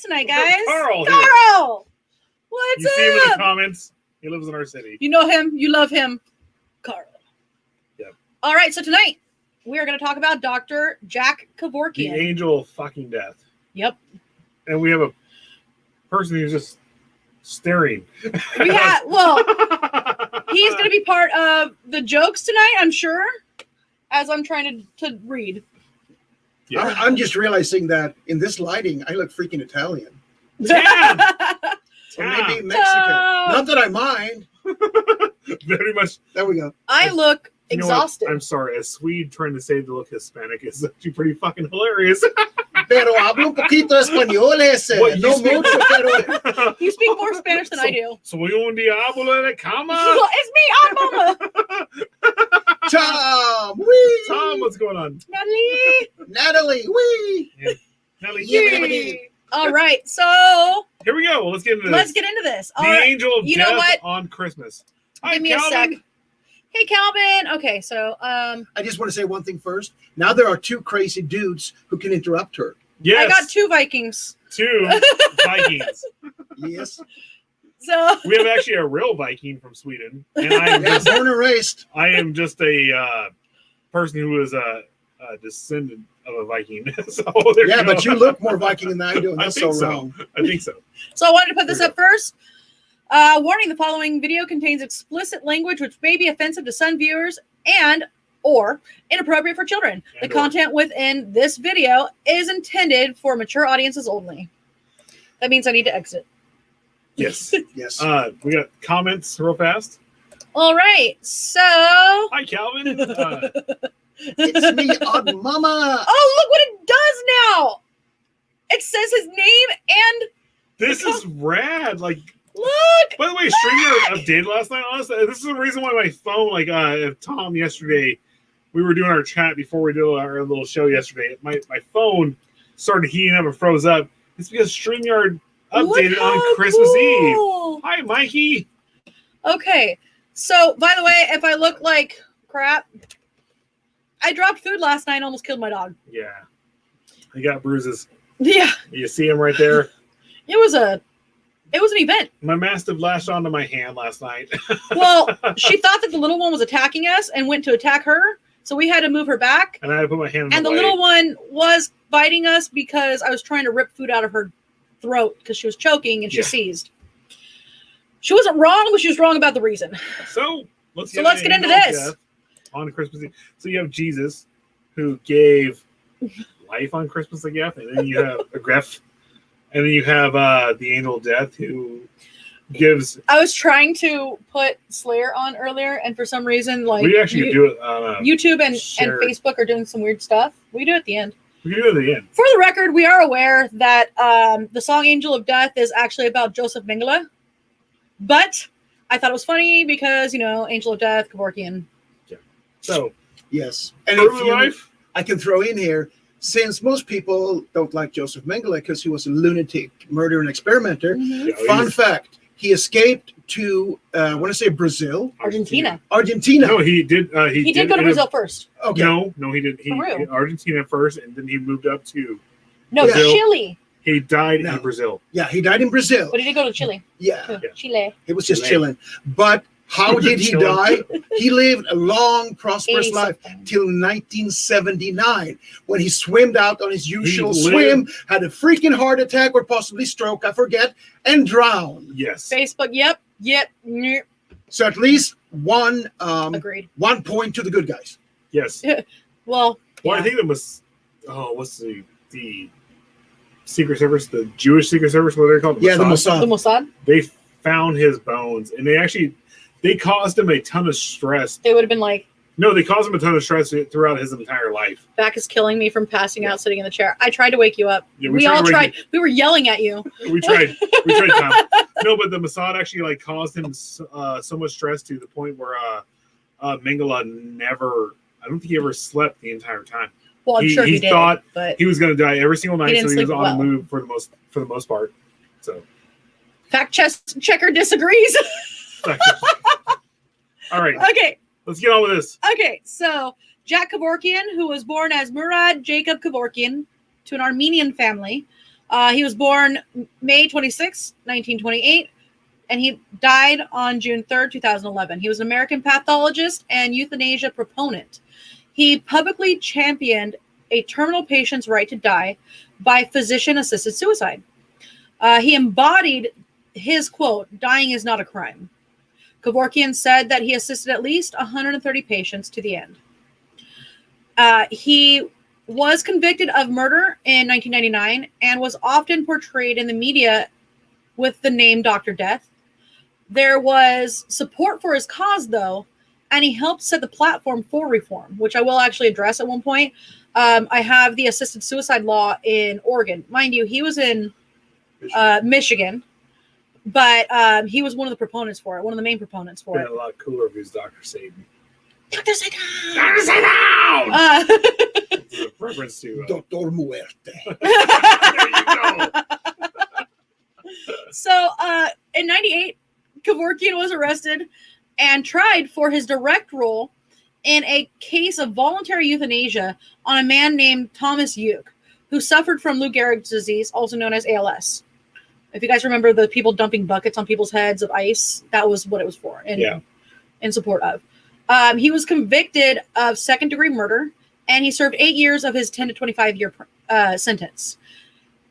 tonight, guys. Carl. What's you up? see him in the comments. He lives in our city. You know him. You love him. Carl. Yep. All right. So tonight we are going to talk about Dr. Jack Kevorkian. The angel of fucking death. Yep. And we have a person who's just staring. We have, well, he's going to be part of the jokes tonight, I'm sure, as I'm trying to read. Yeah. I'm just realizing that in this lighting, I look freaking Italian. Damn! Or maybe Mexican. Not that I mind. Very much. There we go. I look You know what? exhausted. I'm sorry. A Swede trying to say to look Hispanic is actually pretty fucking hilarious. Pero hablo un poquito español ese. What, you No speak- mucho, pero... You speak more Spanish than I do. Soy un diablo de cama. It's me, I'm Mama. Tom! Wee! Tom, what's going on? Natalie. Natalie! Wee! Nelly, Yay. All right, so here we go. Let's get into this. let's get into this. All the right. angel of You know death what? on Christmas. Hi, Give me a Calvin. sec. Hey, Calvin. Okay, so I just want to say one thing first. Now there are two crazy dudes who can interrupt her. Yes, I got 2 Vikings. 2 Vikings. Yes. So We have actually a real Viking from Sweden, and I am Yeah, just, born and raised. I am just a person who is a descendant of a Viking. So there Yeah, you go. but you look more Viking than I do, and I that's think so so. wrong. I think so. I wanted to put this There you up first. Warning, the following video contains explicit language which may be offensive to some viewers and or inappropriate for children. The And/or. content within this video is intended for mature audiences only. That means I need to exit. Yes. Yes. We got comments real fast. All right, so Hi, Calvin. It's me, Odd Mama. oh, look what it does now. It says his name and This is rad. Like, look. by the way, StreamYard updated last night. Honestly, this is the reason why my phone, like, Tom yesterday, we were doing our chat before we did our little show yesterday. My phone started heating up and froze up. It's because StreamYard updated Look on how Christmas Eve. cool. Hi, Mikey. Okay, so by the way, if I look like crap, I dropped food last night and almost killed my dog. Yeah. I got bruises. Yeah, You see him right there? it was an event. My Mastiff lashed onto my hand last night. Well, she thought that the little one was attacking us and went to attack her, so we had to move her back. And I had to put my hand in And the way. little one was biting us because I was trying to rip food out of her throat because she was choking and she Yeah. seized. She wasn't wrong, but she was wrong about the reason. So let's So let's get into this. On Christmas Eve. So you have Jesus, who gave life on Christmas, a gift, and then you have a griff, and then you have the angel of death, who gives. I was trying to put Slayer on earlier, and for some reason, like We actually do it on YouTube and shared- Facebook are doing some weird stuff. We do it at the end. we can do it at the end. For the record, we are aware that the song Angel of Death is actually about Joseph Mengele. But I thought it was funny because, you know, Angel of Death, Kevorkian. So Yes. And if early you, life. I can throw in here, since most people don't like Joseph Mengele because he was a lunatic murderer and experimenter, Mhm. Yeah, fun he's- fact, he escaped to, I want to say Brazil, Argentina. Argentina. No, he did. He did go to end up- Brazil first. Okay. No, he did. He Peru. Argentina first, and then he moved up to. No, Brazil. Chile. He died No. in Brazil. Yeah, he died in Brazil. But he did go to Chile. Yeah, Yeah. Chile. he was just Chile. chilling. But how did he Chilling. die? He lived a long, prosperous 80 life something. till 1979 when he swam out on his usual lived- swim, had a freaking heart attack or possibly stroke, I forget, and drowned. Yes. Facebook, yep. So at least one Agreed. 1 point to the good guys. Yes. Well, Well, yeah. I think that was. Oh, what's the Secret Service, the Jewish Secret Service, what are they called? Yeah, the the Mossad. Mossad, They found his bones, and they caused him a ton of stress. they would have been like, No, they caused him a ton of stress throughout his entire life. back is killing me from passing out sitting in the chair. I tried to wake you up. Yeah, we tried all to wake tried. We were yelling at you. We tried. Tom. No, but the Mossad actually like caused him so much stress to the point where Mengele never. I don't think he ever slept the entire time. Well, I'm sure he did. thought But he was going to die every single night, didn't so he was sleep on well. the move for the most part. So, fact checker disagrees. all right, Okay. let's get on with this. Okay. So Jack Kevorkian, who was born as Murad Jacob Kevorkian to an Armenian family, He was born May 26, 1928, and he died on June 3rd, 2011. He was an American pathologist and euthanasia proponent. He publicly championed a terminal patient's right to die by physician-assisted suicide. He embodied his quote, "Dying is not a crime." Kevorkian said that he assisted at least 130 patients to the end. He was convicted of murder in 1999 and was often portrayed in the media with the name Dr. Death. There was support for his cause, though, and he helped set the platform for reform, which I will actually address at one point. I have the assisted suicide law in Oregon. Mind you, he was in Michigan, but he was one of the proponents for it, one of the main proponents for it. A lot cooler if he was Dr. Satan. Dr. Satan! Dr. Satan! It's a reference to... Doctor Muerte. There you go. So, in 98, Kevorkian was arrested and tried for his direct role in a case of voluntary euthanasia on a man named Thomas Uke, who suffered from Lou Gehrig's disease, also known as ALS. If you guys remember the people dumping buckets on people's heads of ice, that was what it was for, in support of. He was convicted of second-degree murder, and he served 8 years of his 10 to 25-year sentence.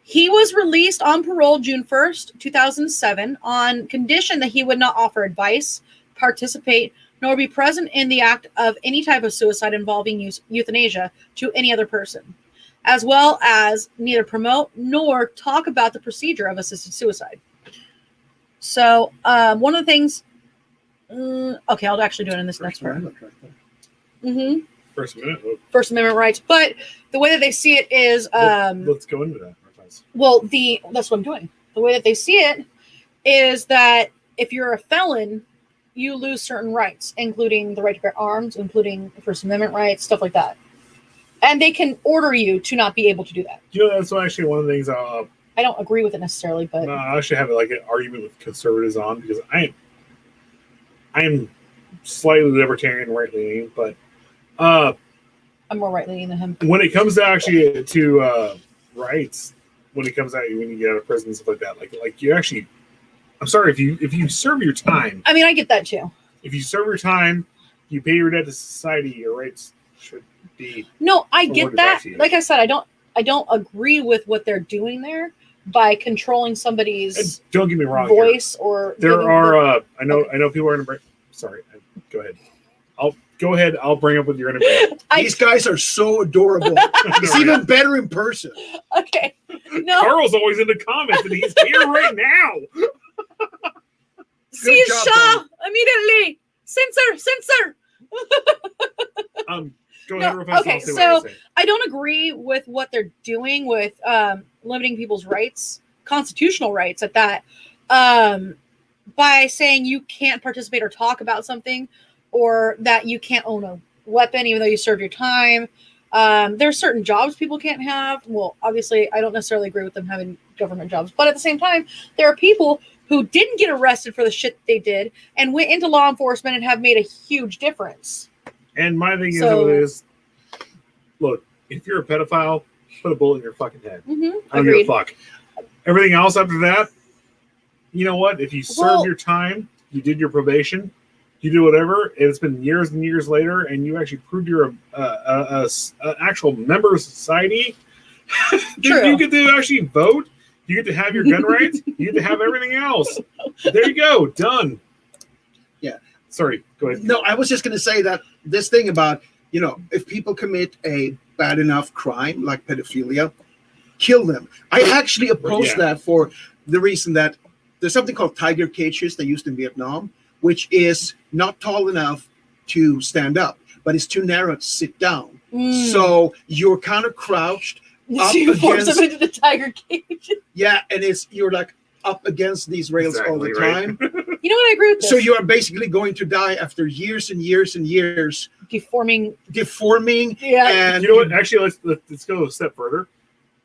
He was released on parole June 1st, 2007, on condition that he would not offer advice, participate, nor be present in the act of any type of suicide involving euthanasia to any other person, as well as neither promote nor talk about the procedure of assisted suicide. So one of the things, okay, I'll actually do it in this next part. Mm-hmm. First Amendment rights, but the way that they see it is, let's go into that. Well, that's what I'm doing. The way that they see it is that if you're a felon, you lose certain rights, including the right to bear arms, including First Amendment rights, stuff like that. And they can order you to not be able to do that. You know, that's actually one of the things I don't agree with it necessarily, but I actually have like an argument with conservatives on, because I am slightly libertarian, right leaning, but I'm more right leaning than him. When it comes to actually to rights, when it comes out when you get out of prison and stuff like that, like you actually, I'm sorry, if you serve your time. I mean, I get that too. If you serve your time, you pay your debt to society, your rights should be. No, I get that. Like I said, I don't agree with what they're doing there by controlling somebody's and don't get me wrong, voice or there are I know people are gonna bring. Sorry, go ahead. I'll bring up what you're gonna bring. These guys are so adorable. It's even better in person. Okay. No. Carl's always in the comments, and he's here right now. See Shaw immediately. Censor. Go ahead. No, okay, so I don't agree with what they're doing with limiting people's rights, constitutional rights at that, by saying you can't participate or talk about something, or that you can't own a weapon even though you served your time. There's certain jobs people can't have. Well, obviously, I don't necessarily agree with them having government jobs, but at the same time, there are people who didn't get arrested for the shit they did and went into law enforcement and have made a huge difference. And my thing is, look, if you're a pedophile, put a bullet in your fucking head. Mm-hmm. I don't give a fuck. Everything else after that, you know what? If you serve your time, you did your probation, you do whatever, and it's been years and years later, and you actually proved you're a actual member of society, you get to actually vote. You get to have your gun rights. You get to have everything else. There you go. Done. Yeah. Sorry. Go ahead. No, I was just going to say that this thing about, if people commit a bad enough crime like pedophilia, kill them. I actually oppose that for the reason that there's something called tiger cages they used in Vietnam, which is not tall enough to stand up, but it's too narrow to sit down. So you're kind of crouched. So you force them into the tiger cage. Yeah, and you're like up against these rails all the time. You know what? I agree with this. So you are basically going to die after years and years and years. Deforming. Yeah. And you know what? Actually, let's go a step further.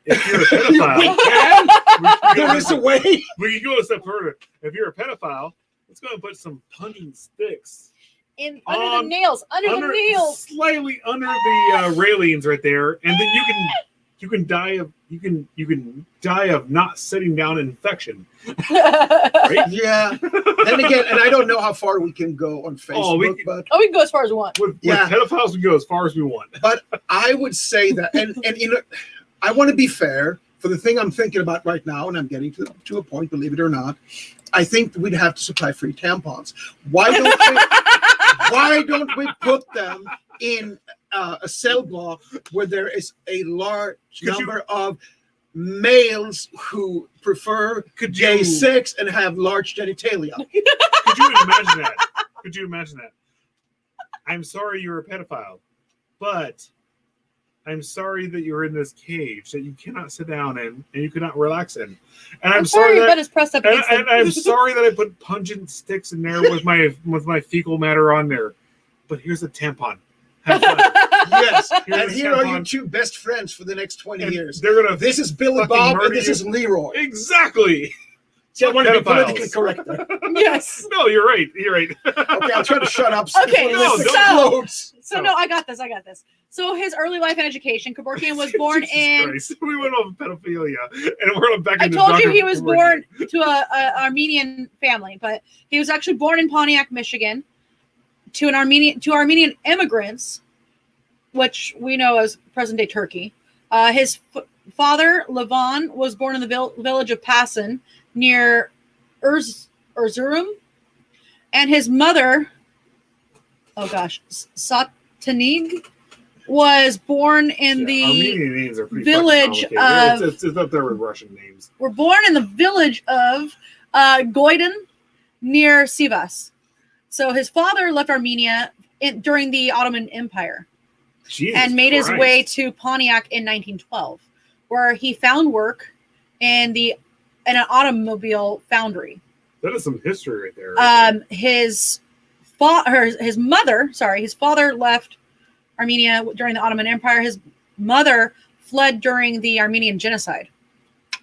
If you're a pedophile, there is a way. We can go a step further. If you're a pedophile, let's go and put some punning sticks under the nails, slightly under the railings right there, and then you can die of you can die of not sitting down infection. Right? Yeah. Then again, and I don't know how far we can go on Facebook, but we can go as far as we want. With Yeah. pedophiles, we go as far as we want. but I would say that, and I want to be fair for the thing I'm thinking about right now, and I'm getting to a point, believe it or not. I think we'd have to supply free tampons. Why don't we put them in a cell block where there is a large number of males who prefer gay sex and have large genitalia? Could you imagine that? Could you imagine that? I'm sorry you're a pedophile, but I'm sorry that you're in this cage that you cannot sit down in and you cannot relax in. And I'm sorry your that, bed is pressed up. and I'm sorry that I put pungent sticks in there with my fecal matter on there. But here's a tampon. Have fun. Yes, Here's and a here are tampon. your two best friends for the next 20 And years. they're gonna This is Billy fucking Bob, murder and this you. is Leroy. Exactly. See, I want to be Pedophiles. politically correct there. Yes. No, you're right. You're right. Okay, I'll try to shut up. Okay, before no, this don't. explodes. So no, I got this. So his early life and education. Kevorkian was born Jesus in. Christ. We went off pedophilia, and we're back I into told you Dr. he was Kevorkian. born to a Armenian family, but he was actually born in Pontiac, Michigan, to Armenian immigrants, which we know as present day Turkey. His father, Levon, was born in the village of Passan near Erzurum, and his mother, Satanig, was born in the Armenian names are pretty village fucking complicated. of. It's up there with Russian names. Were born in the village of Goydon near Sivas. So his father left Armenia during the Ottoman Empire Jesus and made his Christ. way to Pontiac in 1912, where he found work in an automobile foundry. That is some history right there. His father left Armenia during the Ottoman Empire. His mother fled during the Armenian genocide.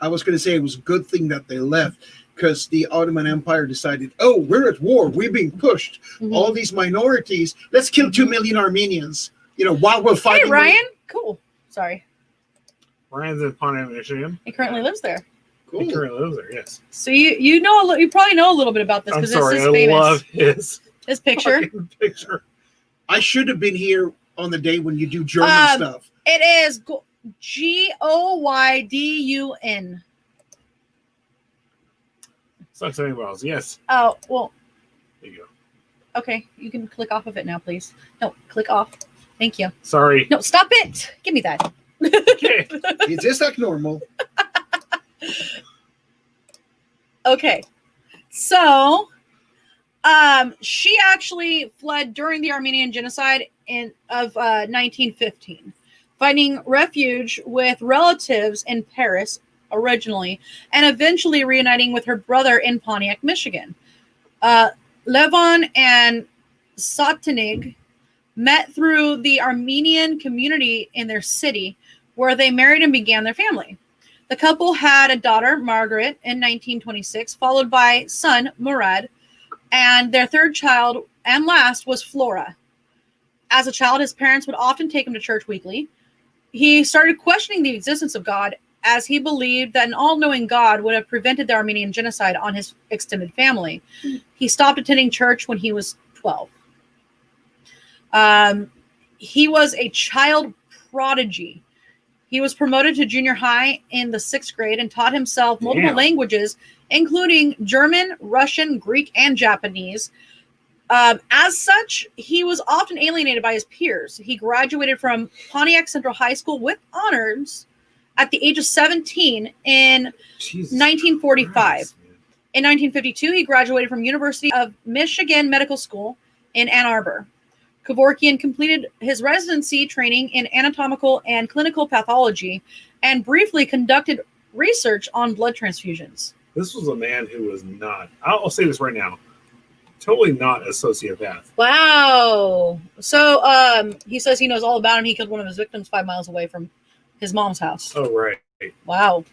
I was going to say it was a good thing that they left because the Ottoman Empire decided, oh, we're at war. We're being pushed. Mhm. All these minorities. Let's kill 2 million Armenians. While we're Hey, fighting. Ryan. Cool. Sorry. Ryan's in Pontiac, Michigan. He currently lives there. Cool. He currently lives there, yes. So you probably know a little bit about this I'm because sorry, this is I famous. love his Picture. fucking picture. I should have been here on the day when you do German stuff. It is Goydun. It's not saying Wells. Yes. Oh, well, There you go. okay. You can click off of it now, please. No, click off. Thank you. Sorry. No, stop it. Give me that. Okay. It's just like normal. Okay. So, she actually fled during the Armenian genocide of 1915, finding refuge with relatives in Paris originally, and eventually reuniting with her brother in Pontiac, Michigan. Levon and Satanig met through the Armenian community in their city, where they married and began their family. The couple had a daughter, Margaret, in 1926, followed by son, Murad, and their third child and last was Flora. As a child, his parents would often take him to church weekly. He started questioning the existence of God, as he believed that an all-knowing God would have prevented the Armenian genocide on his extended family. He stopped attending church when he was 12. He was a child prodigy. He was promoted to junior high in the 6th grade and taught himself multiple languages, including German, Russian, Greek, and Japanese. As such, he was often alienated by his peers. He graduated from Pontiac Central High School with honors at the age of 17 in Jesus 1945. Christ, man. In 1952, he graduated from University of Michigan Medical School in Ann Arbor. Kevorkian completed his residency training in anatomical and clinical pathology and briefly conducted research on blood transfusions. This was a man who was not, I'll say this right now, totally not a sociopath. Wow. So he says he knows all about him. He killed one of his victims 5 miles away from his mom's house. Oh, right. Wow.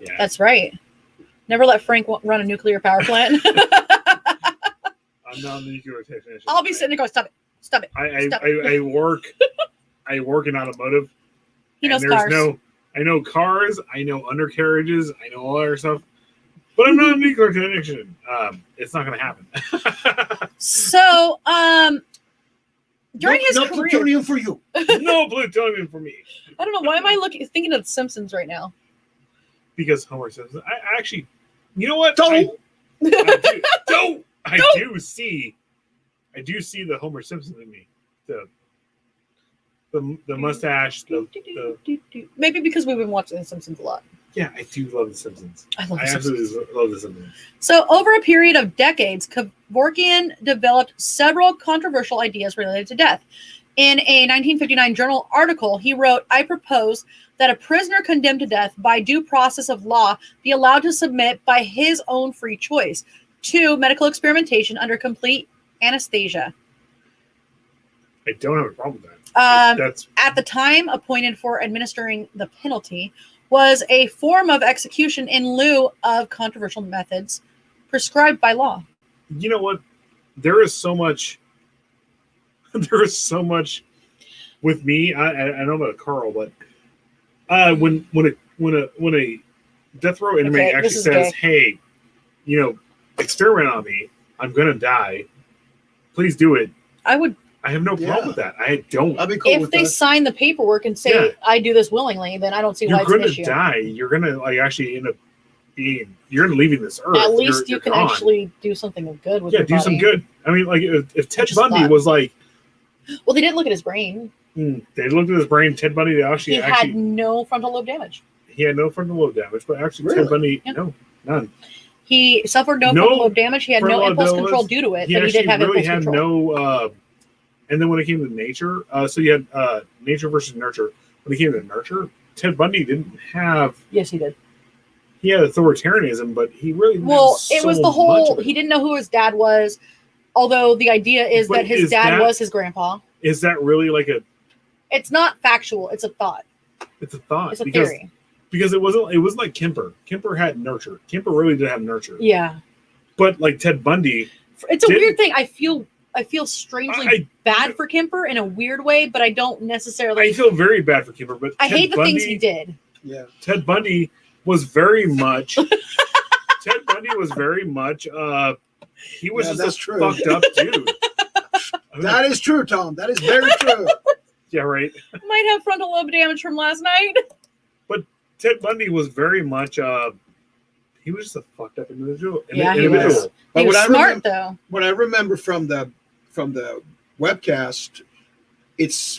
Yeah. That's right. Never let Frank run a nuclear power plant. I'm not a nuclear technician. I'll be sitting there going, stop it. Stop it. Stop it. I work in automotive. He knows and there's cars. I know cars. I know undercarriages. I know all that stuff. But I'm not a nuclear connection. It's not going to happen. So, during his no career, plutonium for you. No plutonium for me. I don't know why am I thinking of The Simpsons right now. Because Homer Simpson. I actually, you know what? Don't. I do see the Homer Simpson in me. The mustache. Maybe because we've been watching The Simpsons a lot. Yeah, I do love The Simpsons. I love I The Simpsons. absolutely love The Simpsons. So, over a period of decades, Kevorkian developed several controversial ideas related to death. In a 1959 journal article, he wrote, "I propose that a prisoner condemned to death by due process of law be allowed to submit by his own free choice to medical experimentation under complete anesthesia." I don't have a problem with that. That's At the time appointed for administering the penalty was a form of execution in lieu of controversial methods prescribed by law. You know what? There is so much. There is so much with me. I know about Carl, but when a death row inmate actually says, "Hey, experiment on me. I'm gonna die. Please do it." I have no problem with that. I don't. I'd be cool If with they that. sign the paperwork and say, Yeah. "I do this willingly," then I don't see why You're it's an gonna issue. die. You're gonna actually end up being. You're gonna leaving this earth. At least you You're can gone. actually do something of good with Yeah, your do body. some good. I mean, like if Ted Just Bundy thought. was like, Well, they didn't look at his brain. they looked at his brain. Ted Bundy He actually had no frontal lobe damage. he had no frontal lobe damage, but actually Really? Ted Bundy Yeah. no, none. He suffered no No frontal lobe damage. He had no frontal impulse lobe control damage. due to it, He but he actually did have really impulse had control. no. And then when it came to nature, so you had nature versus nurture. When it came to nurture, Ted Bundy didn't have. Yes, he did. He had authoritarianism, but he really didn't Well, have it was so the much whole. of it. He didn't know who his dad was, although the idea is But that his is dad that- was his grandpa. Is that really like a? It's not factual. It's a thought. It's a thought. It's a because, theory. Because it wasn't like Kemper. Kemper had nurture. Kemper really did have nurture. Yeah, But like Ted Bundy, it's a Didn't- weird thing. I feel strangely bad for Kemper in a weird way, but I don't necessarily. I feel very bad for Kemper. But I Ted hate the Bundy, things he did. Yeah. Ted Bundy was very much. Ted Bundy was very much. He was Yeah, that's just a true. fucked up dude. I mean, That is true, Tom. That is very true. yeah, right. Might have frontal lobe damage from last night. Ted Bundy was very much. He was just a fucked up individual. Yeah, he individual. was. But He was what I smart remember, though. what I remember from the webcast,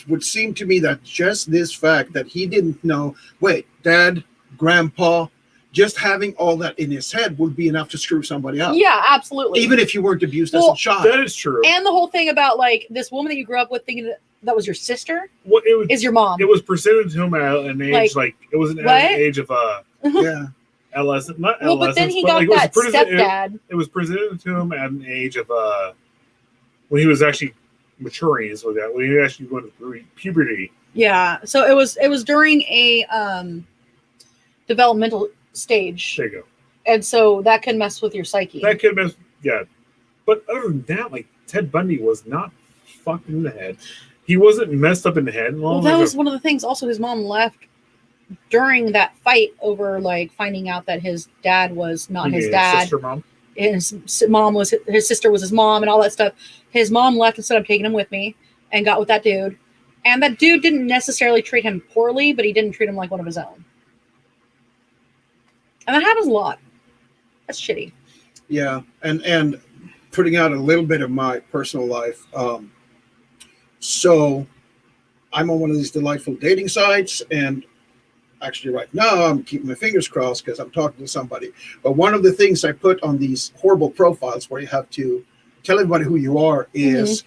would seem to me that just this fact that he didn't know, wait, dad, grandpa, just having all that in his head would be enough to screw somebody up. Yeah, absolutely. Even if you weren't abused as Well, a child. That is true. And the whole thing about like this woman that you grew up with thinking that was your sister What it was. is your mom. It was presented to him at an age like it was an what? age of Yeah. adolescent, not well, adolescence. but then he but, got like, it was that stepdad. It was presented to him at an age of when he was actually maturing, is what that when he was actually going through puberty. Yeah. So it was during a developmental stage, There you go. and so that can mess with your psyche. That could have been but other than that, like Ted Bundy was not fucked in the head. He wasn't messed up in the head. Well, that was one of the things. Also, his mom left during that fight over like finding out that his dad was not his dad. Sister mom. His mom was his sister was his mom and all that stuff. His mom left instead of taking him with me and got with that dude. And that dude didn't necessarily treat him poorly, but he didn't treat him like one of his own. And that happens a lot. That's shitty. Yeah. And putting out a little bit of my personal life. So I'm on one of these delightful dating sites, and actually right now I'm keeping my fingers crossed because I'm talking to somebody. But one of the things I put on these horrible profiles where you have to tell everybody who you are is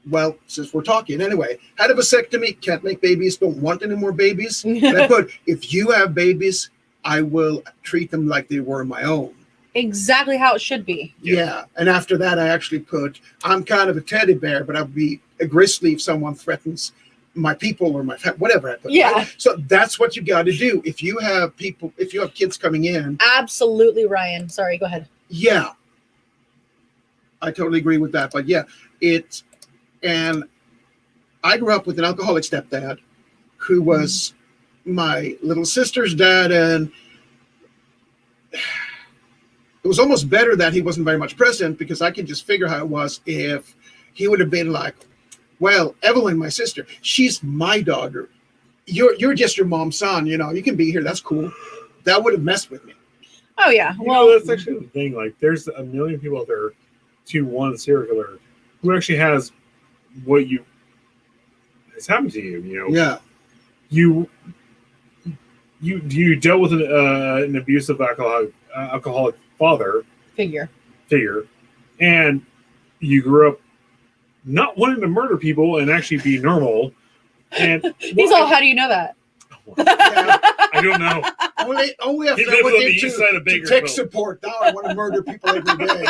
well, since we're talking anyway, had a vasectomy, can't make babies, don't want any more babies. And I put, if you have babies, I will treat them like they were my own. Exactly how it should be. Yeah. And after that, I actually put, I'm kind of a teddy bear, but I'll be a grizzly if someone threatens my people or my family, whatever I put. Yeah. Right? So that's what you got to do. If you have people, if you have kids coming in. Absolutely, Ryan. Sorry, go ahead. Yeah. I totally agree with that. But yeah, and I grew up with an alcoholic stepdad who was my little sister's dad, and it was almost better that he wasn't very much present, because I can just figure how it was if he would have been like, well, Evelyn, my sister, she's my daughter. You're just your mom's son, you know, you can be here, that's cool. That would have messed with me. Oh yeah. You Well, know, that's actually the thing. Like, there's a million people out there, to one serial killer, who actually has what has happened to you. You know, Yeah. You dealt with an abusive alcoholic father figure. and you grew up not wanting to murder people and actually be normal. And He's all, how do you know that? Yeah. I don't know. Only after He I lives went on the into east side of to Bakersfield. tech support. Now I want to murder people every day.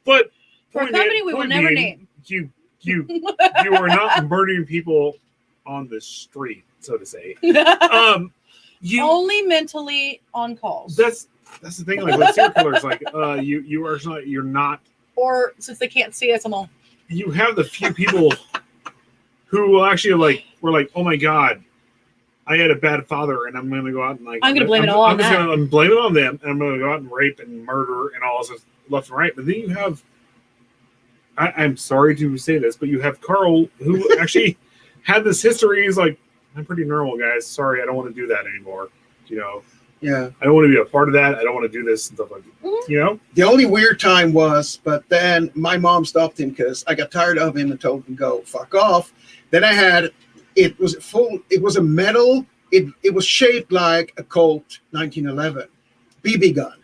But For a point company we will point never being, name. You are not murdering people on the street, so to say. Only mentally on calls. That's the thing. Like with serial killers, like you're not. Or since they can't see us, I'm all. You have the few people who will actually were like, oh my god, I had a bad father, and I'm going to go out and I'm going to blame it all on that. I'm blaming it on them, and I'm going to go out and rape and murder and all this left and right. But then you have, I'm sorry to say this, but you have Carl, who actually had this history. He's like, I'm pretty normal, guys. Sorry, I don't want to do that anymore. You know. Yeah. I don't want to be a part of that. I don't want to do this and stuff like that. Mm-hmm. You know? The only weird time was, but then my mom stopped him because I got tired of him and told him go fuck off. Then I had, it was a metal, it was shaped like a Colt 1911 BB gun.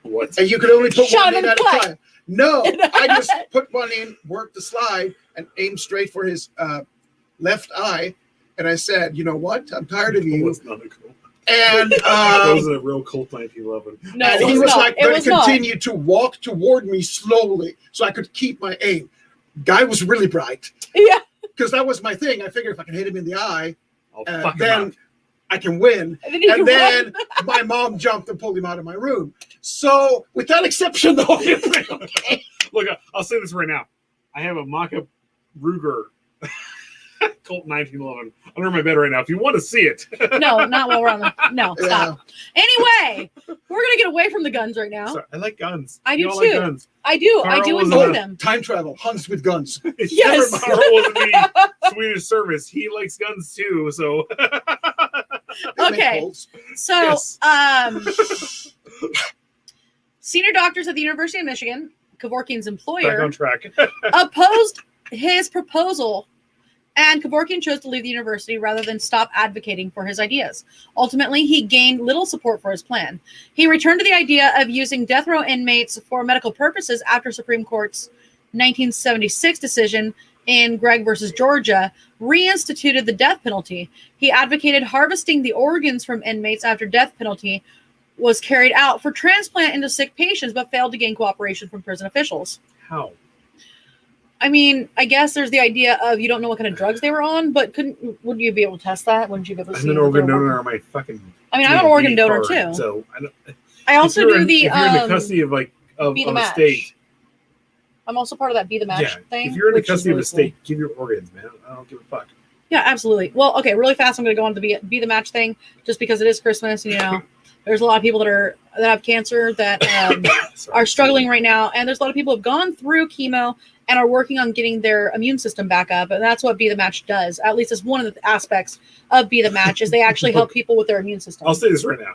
What? And you could only put Shot one in him at a twice. time. No, I just put one in, worked the slide, and aimed straight for his left eye. And I said, you know what? I'm tired of you. Was not a Colt. And That was a real Colt 1911. No, and it he was was not. like It going was to not. continue to walk toward me slowly so I could keep my aim. Guy was really bright. Yeah. Because that was my thing. I figured if I can hit him in the eye, I'll fuck him then up. I can win. And then, you And can then run. my mom jumped and pulled him out of my room. So, with that exception, though, okay. Look, I'll say this right now. I have a mock-up Ruger Colt 1911 under my bed right now. If you want to see it. No, not while we're on the. No, Yeah. stop. Anyway, we're gonna get away from the guns right now. Sorry, I like guns. I do You all too. Like guns. I do Carl was enjoy a- them. Time travel, hunts with guns. Yes. Carl was in the Swedish service. He likes guns too. So They make Okay. Colts. So, Yes. senior doctors at the University of Michigan, Kevorkian's back employer, on track. opposed his proposal, and Kevorkian chose to leave the university rather than stop advocating for his ideas. Ultimately, he gained little support for his plan. He returned to the idea of using death row inmates for medical purposes after Supreme Court's 1976 decision in Gregg versus Georgia reinstituted the death penalty. He advocated harvesting the organs from inmates after death penalty was carried out for transplant into sick patients, but failed to gain cooperation from prison officials. How? I mean, I guess there's the idea of you don't know what kind of drugs they were on, but wouldn't you be able to test that? Wouldn't you be able to see? I'm an what organ they're donor working- on my fucking. I mean, I'm an organ donor card, too. So I also if you're do in, the if you're in the custody of of Be the a Match. state. I'm also part of that Be the Match Yeah, thing. if you're in the which is custody of really a state, give your organs, man. I don't give a fuck. cool. Yeah, absolutely. Well, okay, really fast. I'm going to go on to the Be the Match thing, just because it is Christmas. You know, there's a lot of people that have cancer that Sorry. are struggling right now, and there's a lot of people who have gone through chemo and are working on getting their immune system back up, and that's what Be the Match does. At least it's one of the aspects of Be the Match is they actually help people with their immune system. I'll say this right now.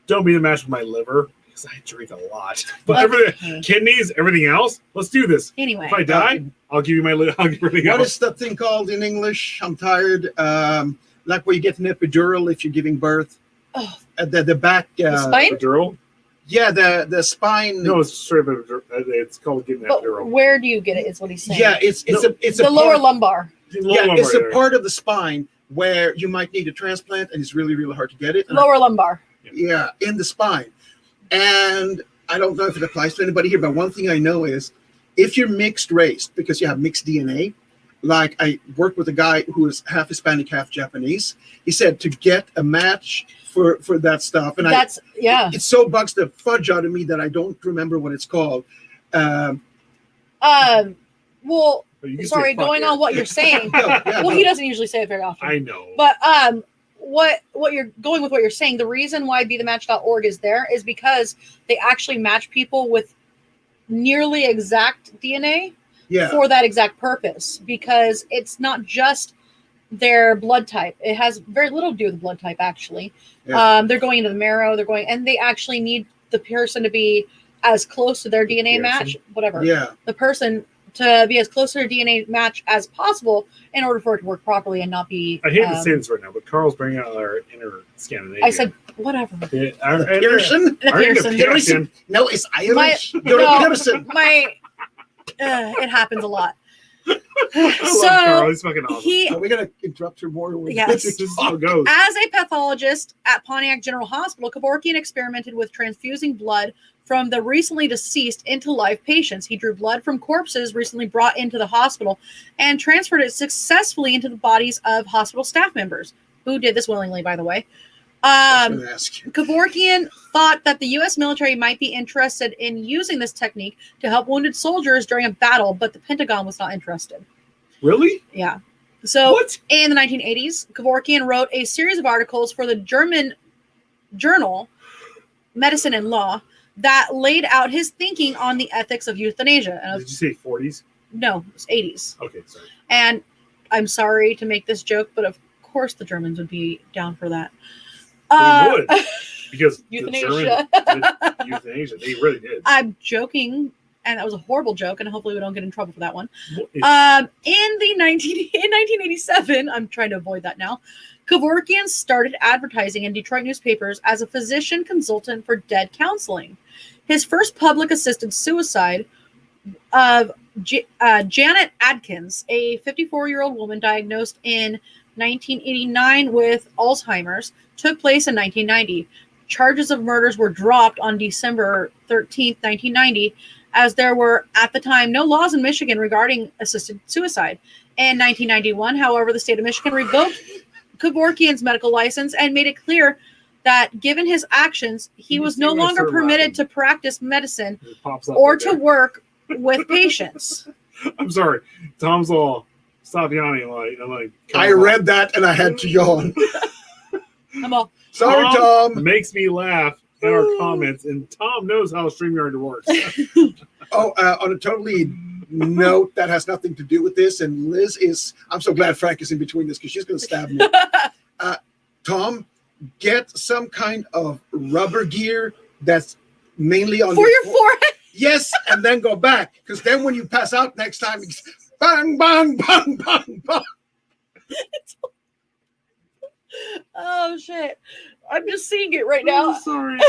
Don't be the match with my liver because I drink a lot. But Okay. everything, kidneys, everything else, let's do this. Anyway, If I die, I'll give you my liver. I'll give everything What else. is that thing called in English? I'm tired. Like where you get an epidural if you're giving birth. Oh. The back. the spine. Epidural? Yeah, the spine. No, it's straight up. It's called getting an But epidural. where do you get it? Is what he's saying. Yeah, it's the a lower part, lumbar. yeah, it's a part of the spine where you might need a transplant, and it's really really hard to get it. And Lower lumbar. yeah, in the spine. And I don't know if it applies to anybody here, but one thing I know is if you're mixed race, because you have mixed DNA, like I worked with a guy who is half Hispanic, half Japanese. He said to get a match for that stuff. And Yeah. it so bugs the fudge out of me that I don't remember what it's called. Well, But you can say Sorry, fuck going it. on what you're saying. Yeah, Well, he doesn't usually say it very often. I know. But what you're going with what you're saying, the reason why BeTheMatch.org is there is because they actually match people with nearly exact DNA Yeah. for that exact purpose, because it's not just their blood type. It has very little to do with the blood type, actually. Yeah. They're going into the marrow, and they actually need the person to be as close to their DNA match, whatever. Yeah. The person to be as close to their DNA match as possible in order for it to work properly and not be. I hate to say this right now, but Carl's bringing out our inner Scandinavian. I said whatever. Yeah, our inner- Pearson? The our inner Pearson. Pearson. No, it's Irish. My- You're no. a Pearson. It happens a lot. I love Carl. He's fucking awesome. He, Are we gonna interrupt her more? With Yes. This is how it goes. as a pathologist at Pontiac General Hospital, Kevorkian experimented with transfusing blood from the recently deceased into live patients. He drew blood from corpses recently brought into the hospital and transferred it successfully into the bodies of hospital staff members, who did this willingly, by the way. I was gonna ask you. Kevorkian thought that the U.S. military might be interested in using this technique to help wounded soldiers during a battle, but the Pentagon was not interested. Really? Yeah. So What? in the 1980s, Kevorkian wrote a series of articles for the German journal Medicine and Law that laid out his thinking on the ethics of euthanasia. And I Did was, you say 40s? no, it was 80s. Okay, sorry. And I'm sorry to make this joke, but of course the Germans would be down for that. They would, because Euthanasia. the Germans did euthanasia. They really did. I'm joking, and that was a horrible joke, and hopefully we don't get in trouble for that one. It's- In 1987, I'm trying to avoid that now, Kevorkian started advertising in Detroit newspapers as a physician consultant for dead counseling. His first public assisted suicide of Janet Adkins, a 54-year-old woman diagnosed in 1989 with Alzheimer's, took place in 1990. Charges of murders were dropped on December 13th, 1990, as there were, at the time, no laws in Michigan regarding assisted suicide. In 1991, however, the state of Michigan revoked Kevorkian's medical license and made it clear that, given his actions, he You was see no when I longer start permitted laughing. to practice medicine it pops up or right to there. work with patients. I'm sorry. Tom's all stop yawning. I'm like, come I on. read that and I had to yawn. I'm all, Sorry, Tom. makes me laugh at our comments, and Tom knows how StreamYard works. Oh, on a totally note that has nothing to do with this, and Liz is. I'm so glad Frank is in between this because she's going to stab me. Tom, get some kind of rubber gear that's mainly on for your forehead. Yes, and then go back, because then when you pass out next time, it's bang, bang, bang, bang, bang. Oh shit! I'm just seeing it right I'm now. sorry.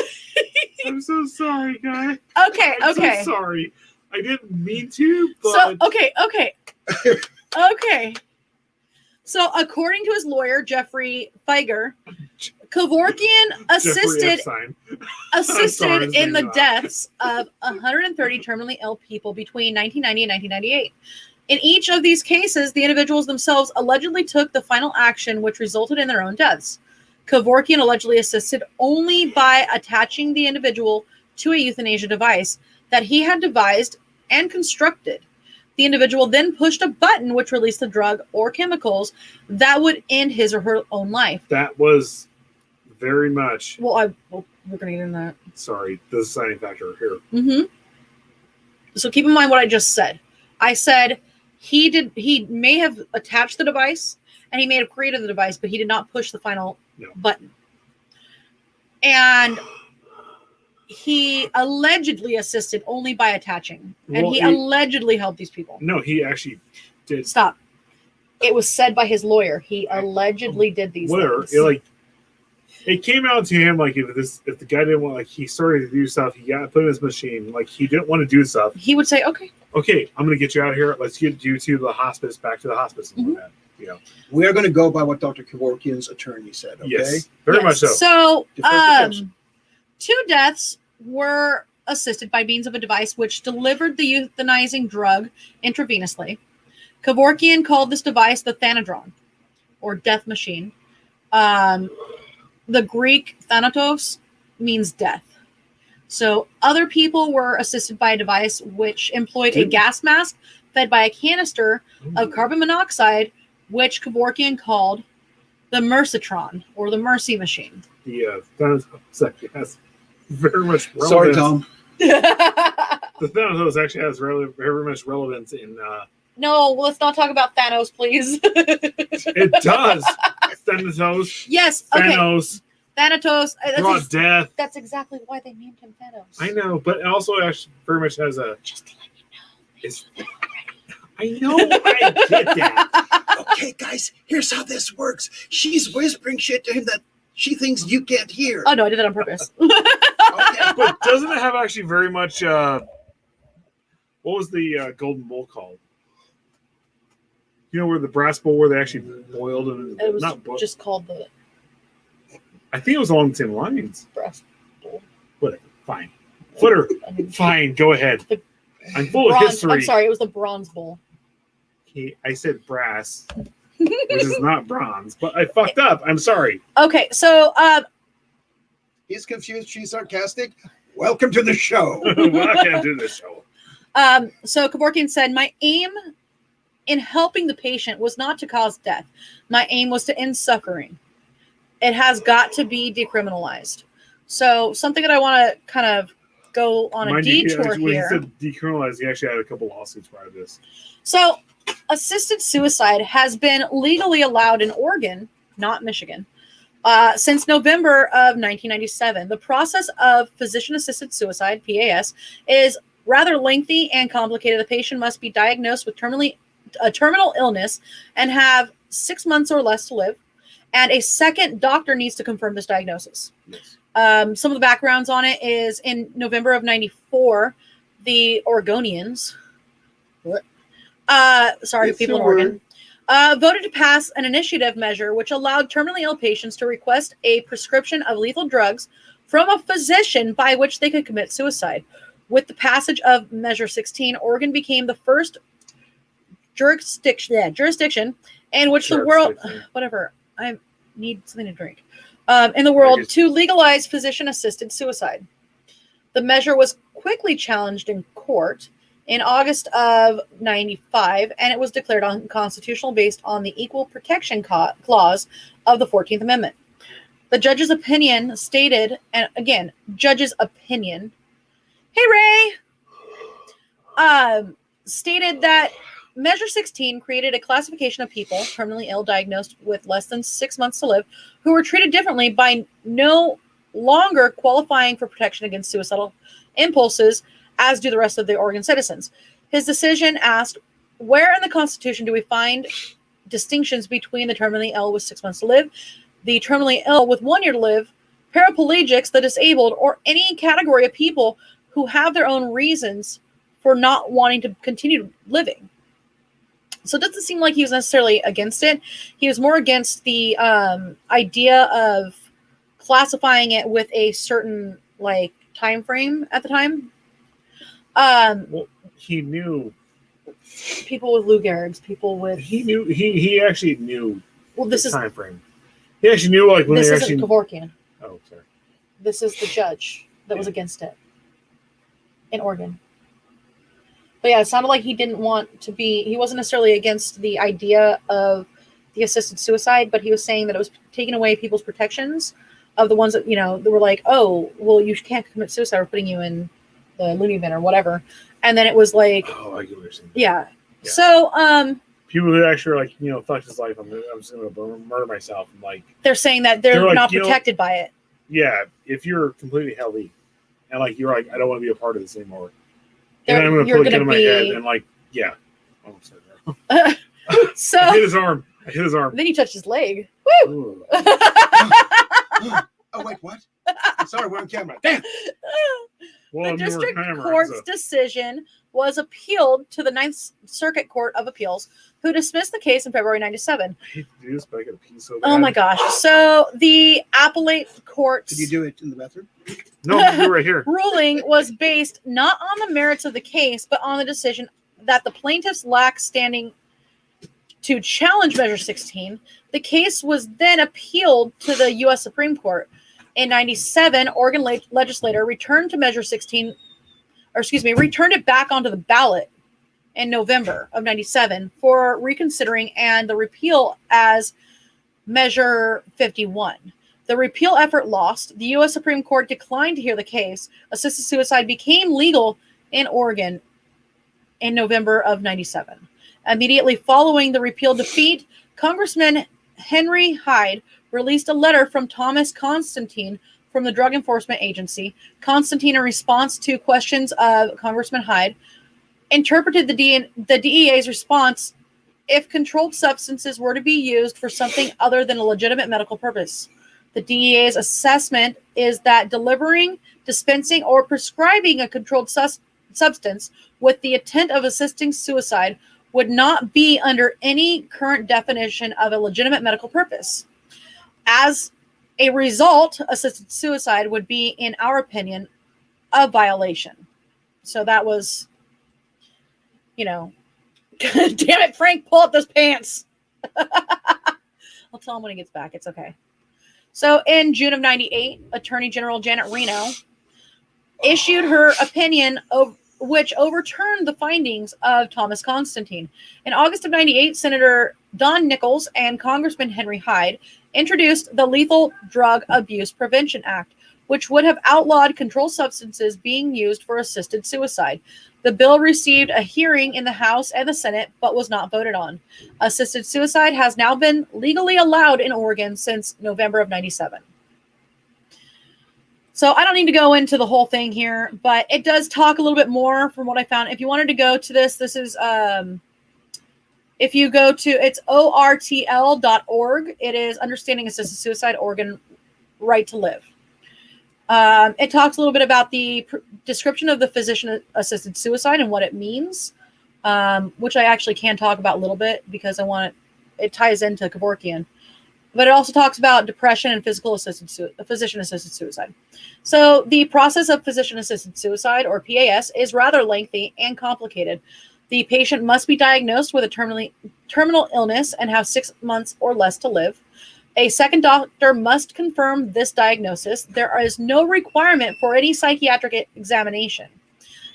I'm so sorry, guy. Okay, I'm okay. so sorry. I didn't mean to, So but okay. So according to his lawyer Jeffrey Feiger, Kevorkian assisted Sorry, assisted in the saying that. deaths of 130 terminally ill people between 1990 and 1998. In each of these cases, the individuals themselves allegedly took the final action, which resulted in their own deaths. Kevorkian allegedly assisted only by attaching the individual to a euthanasia device that he had devised and constructed. The individual then pushed a button which released the drug or chemicals that would end his or her own life. That was very much. Well, we're going to get into that. Sorry, the deciding factor here. Mm-hmm. So keep in mind what I just said. I said he may have attached the device and he may have created the device, but he did not push the final button. And he allegedly assisted only by attaching. And Well, he he- allegedly helped these people. No, he actually did. Stop. It was said by his lawyer. He allegedly did these Whatever. things. It came out to him like if the guy didn't want, like, he started to do stuff, he got put in his machine, like he didn't want to do stuff. He would say, okay. Okay, I'm gonna get you out of here. Let's get you to the hospice, back to the hospice, and all that. You know. We are going to go by what Dr. Kevorkian's attorney said. Okay. Yes, very Yes. much so. So, Defense attention. 2 deaths were assisted by means of a device which delivered the euthanizing drug intravenously. Kevorkian called this device the Thanadron, or death machine. The Greek thanatos means death. So other people were assisted by a device which employed a gas mask fed by a canister of carbon monoxide, which Kevorkian called the Mercitron, or the Mercy Machine. The Thanatos actually has very much relevance. Sorry, Tom. The Thanatos actually has very much relevance in. No, let's not talk about Thanos, please. It does. Thanatos. Yes. Okay. Thanos. Thanatos. Brought death. That's exactly why they named him Thanos. I know, but it also actually very much has a. Just to let you know. I know. I get that. Okay, guys, here's how this works. She's whispering shit to him that she thinks you can't hear. Oh no, I did that on purpose. Okay. But doesn't it have actually very much? What was the golden bowl called? You know, where the brass bowl where they actually boiled and It was not boiled. just called the I think it was along the same lines. brass bowl. Whatever. Fine. Footer. I mean, Fine. Go ahead. I'm full of bronze, history. I'm sorry, it was the bronze bowl. I said brass, which is not bronze, but I fucked up. I'm sorry. Okay, so He's confused. She's sarcastic. Welcome to the show. Welcome to the show. so Kevorkian said, "My aim in helping the patient was not to cause death. My aim was to end suffering. It has got to be decriminalized." So something that I want to kind of go on a detour when here. he said decriminalized, he actually had a couple lawsuits prior to this. So assisted suicide has been legally allowed in Oregon, not Michigan, since November of 1997. The process of physician-assisted suicide, PAS, is rather lengthy and complicated. The patient must be diagnosed with a terminal illness and have 6 months or less to live, and a second doctor needs to confirm this diagnosis. Yes. Some of the backgrounds on it is in November of 94, the Oregonians, people in Oregon, voted to pass an initiative measure which allowed terminally ill patients to request a prescription of lethal drugs from a physician by which they could commit suicide. With the passage of Measure 16, Oregon became the first jurisdiction in which the world, whatever, I need something to drink, in the world to legalize physician-assisted suicide. The measure was quickly challenged in court in August of 95, and it was declared unconstitutional based on the Equal Protection Clause of the 14th Amendment. The judge's opinion stated, and again, judge's opinion, hey Ray, stated that Measure 16 created a classification of people terminally ill diagnosed with less than 6 months to live who were treated differently by no longer qualifying for protection against suicidal impulses as do the rest of the Oregon citizens. His decision asked, where in the Constitution do we find distinctions between the terminally ill with 6 months to live, the terminally ill with 1 year to live, paraplegics, the disabled, or any category of people who have their own reasons for not wanting to continue living? So it doesn't seem like he was necessarily against it. He was more against the idea of classifying it with a certain time frame at the time. Well, he knew people with Lou Gehrig's, people with he actually knew. Well, this the is time frame. He actually knew when this they isn't actually. Kevorkian. Oh, sorry. This is the judge that was against it in Oregon. But yeah, it sounded like he didn't want to be. He wasn't necessarily against the idea of the assisted suicide, but he was saying that it was taking away people's protections of the ones that that were like, oh, well, you can't commit suicide. We're putting you in the loony bin or whatever. And then it was like, oh, I get what you're saying. Yeah. So, people who actually fuck his life. I'm just going to murder myself. And they're saying that they're like, not protected by it. Yeah, if you're completely healthy and you're I don't want to be a part of this anymore. And I'm going to put a gun in my head and yeah. Oh, sorry. So I hit his arm. Then you touched his leg. Woo! Oh wait, what? I'm sorry, we're on camera. Damn. Well, the district court's decision was appealed to the Ninth Circuit Court of Appeals, who dismissed the case in February '97. I hate to do this, but I got a pee so bad. Oh my gosh! So the appellate court's Did you do it in the bathroom? No, you're right here. ruling was based not on the merits of the case, but on the decision that the plaintiffs lack standing to challenge Measure 16. The case was then appealed to the U.S. Supreme Court. In 97, Oregon legislator returned to returned it back onto the ballot in November of 97 for reconsidering and the repeal as Measure 51. The repeal effort lost. The U.S. Supreme Court declined to hear the case. Assisted suicide became legal in Oregon in November of 97. Immediately following the repeal defeat, Congressman Henry Hyde released a letter from Thomas Constantine from the Drug Enforcement Agency. Constantine, in response to questions of Congressman Hyde, interpreted the DEA's response if controlled substances were to be used for something other than a legitimate medical purpose. The DEA's assessment is that delivering, dispensing, or prescribing a controlled substance with the intent of assisting suicide would not be under any current definition of a legitimate medical purpose. As a result, assisted suicide would be, in our opinion, a violation. So that was, damn it, Frank, pull up those pants. I'll tell him when he gets back. It's okay. So in June of 98, Attorney General Janet Reno issued her opinion which overturned the findings of Thomas Constantine. In August of 98, Senator Don Nichols and Congressman Henry Hyde introduced the Lethal Drug Abuse Prevention Act, which would have outlawed controlled substances being used for assisted suicide. The bill received a hearing in the House and the Senate, but was not voted on. Assisted suicide has now been legally allowed in Oregon since November of 97. So I don't need to go into the whole thing here, but it does talk a little bit more from what I found. If you wanted to go to this is, if you go to, it's ortl.org. It is Understanding Assisted Suicide, Oregon Right to Live. It talks a little bit about the description of the physician-assisted suicide and what it means, which I actually can talk about a little bit because it ties into Kevorkian. But it also talks about depression and physician-assisted suicide. So the process of physician-assisted suicide, or PAS, is rather lengthy and complicated. The patient must be diagnosed with a terminal illness and have 6 months or less to live. A second doctor must confirm this diagnosis. There is no requirement for any psychiatric examination.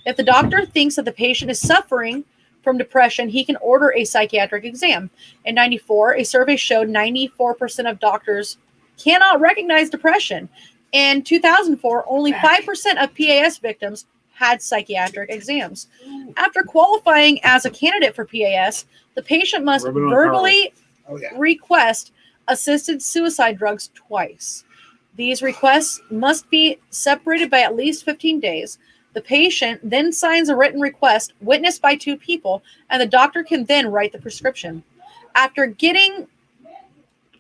If the doctor thinks that the patient is suffering from depression, he can order a psychiatric exam. In 94, a survey showed 94% of doctors cannot recognize depression. In 2004, only 5% of PAS victims had psychiatric exams. After qualifying as a candidate for PAS, the patient must verbally request assisted suicide drugs twice. These requests must be separated by at least 15 days. The patient then signs a written request witnessed by 2 people, and the doctor can then write the prescription. After getting...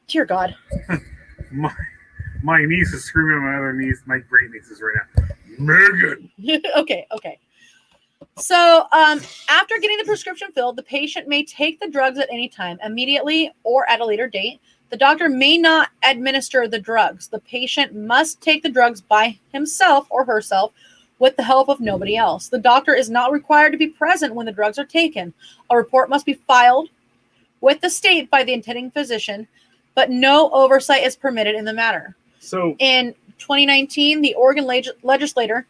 Dear God. My niece is screaming at my other niece, my great nieces right now. Megan! Okay. So after getting the prescription filled, the patient may take the drugs at any time, immediately or at a later date. The doctor may not administer the drugs. The patient must take the drugs by himself or herself with the help of nobody else. The doctor is not required to be present when the drugs are taken. A report must be filed with the state by the intending physician, but no oversight is permitted in the matter. So in 2019, the Oregon legislature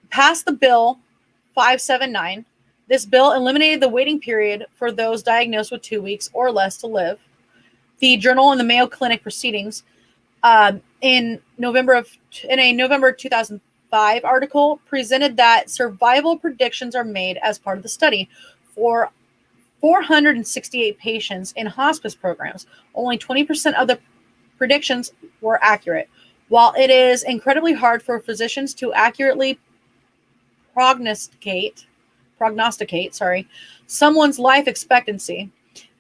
passed the bill 579. This bill eliminated the waiting period for those diagnosed with 2 weeks or less to live. The Journal and the Mayo Clinic proceedings in a November 2005 article presented that survival predictions are made as part of the study for 468 patients in hospice programs. Only 20% of the predictions were accurate. While it is incredibly hard for physicians to accurately prognosticate someone's life expectancy,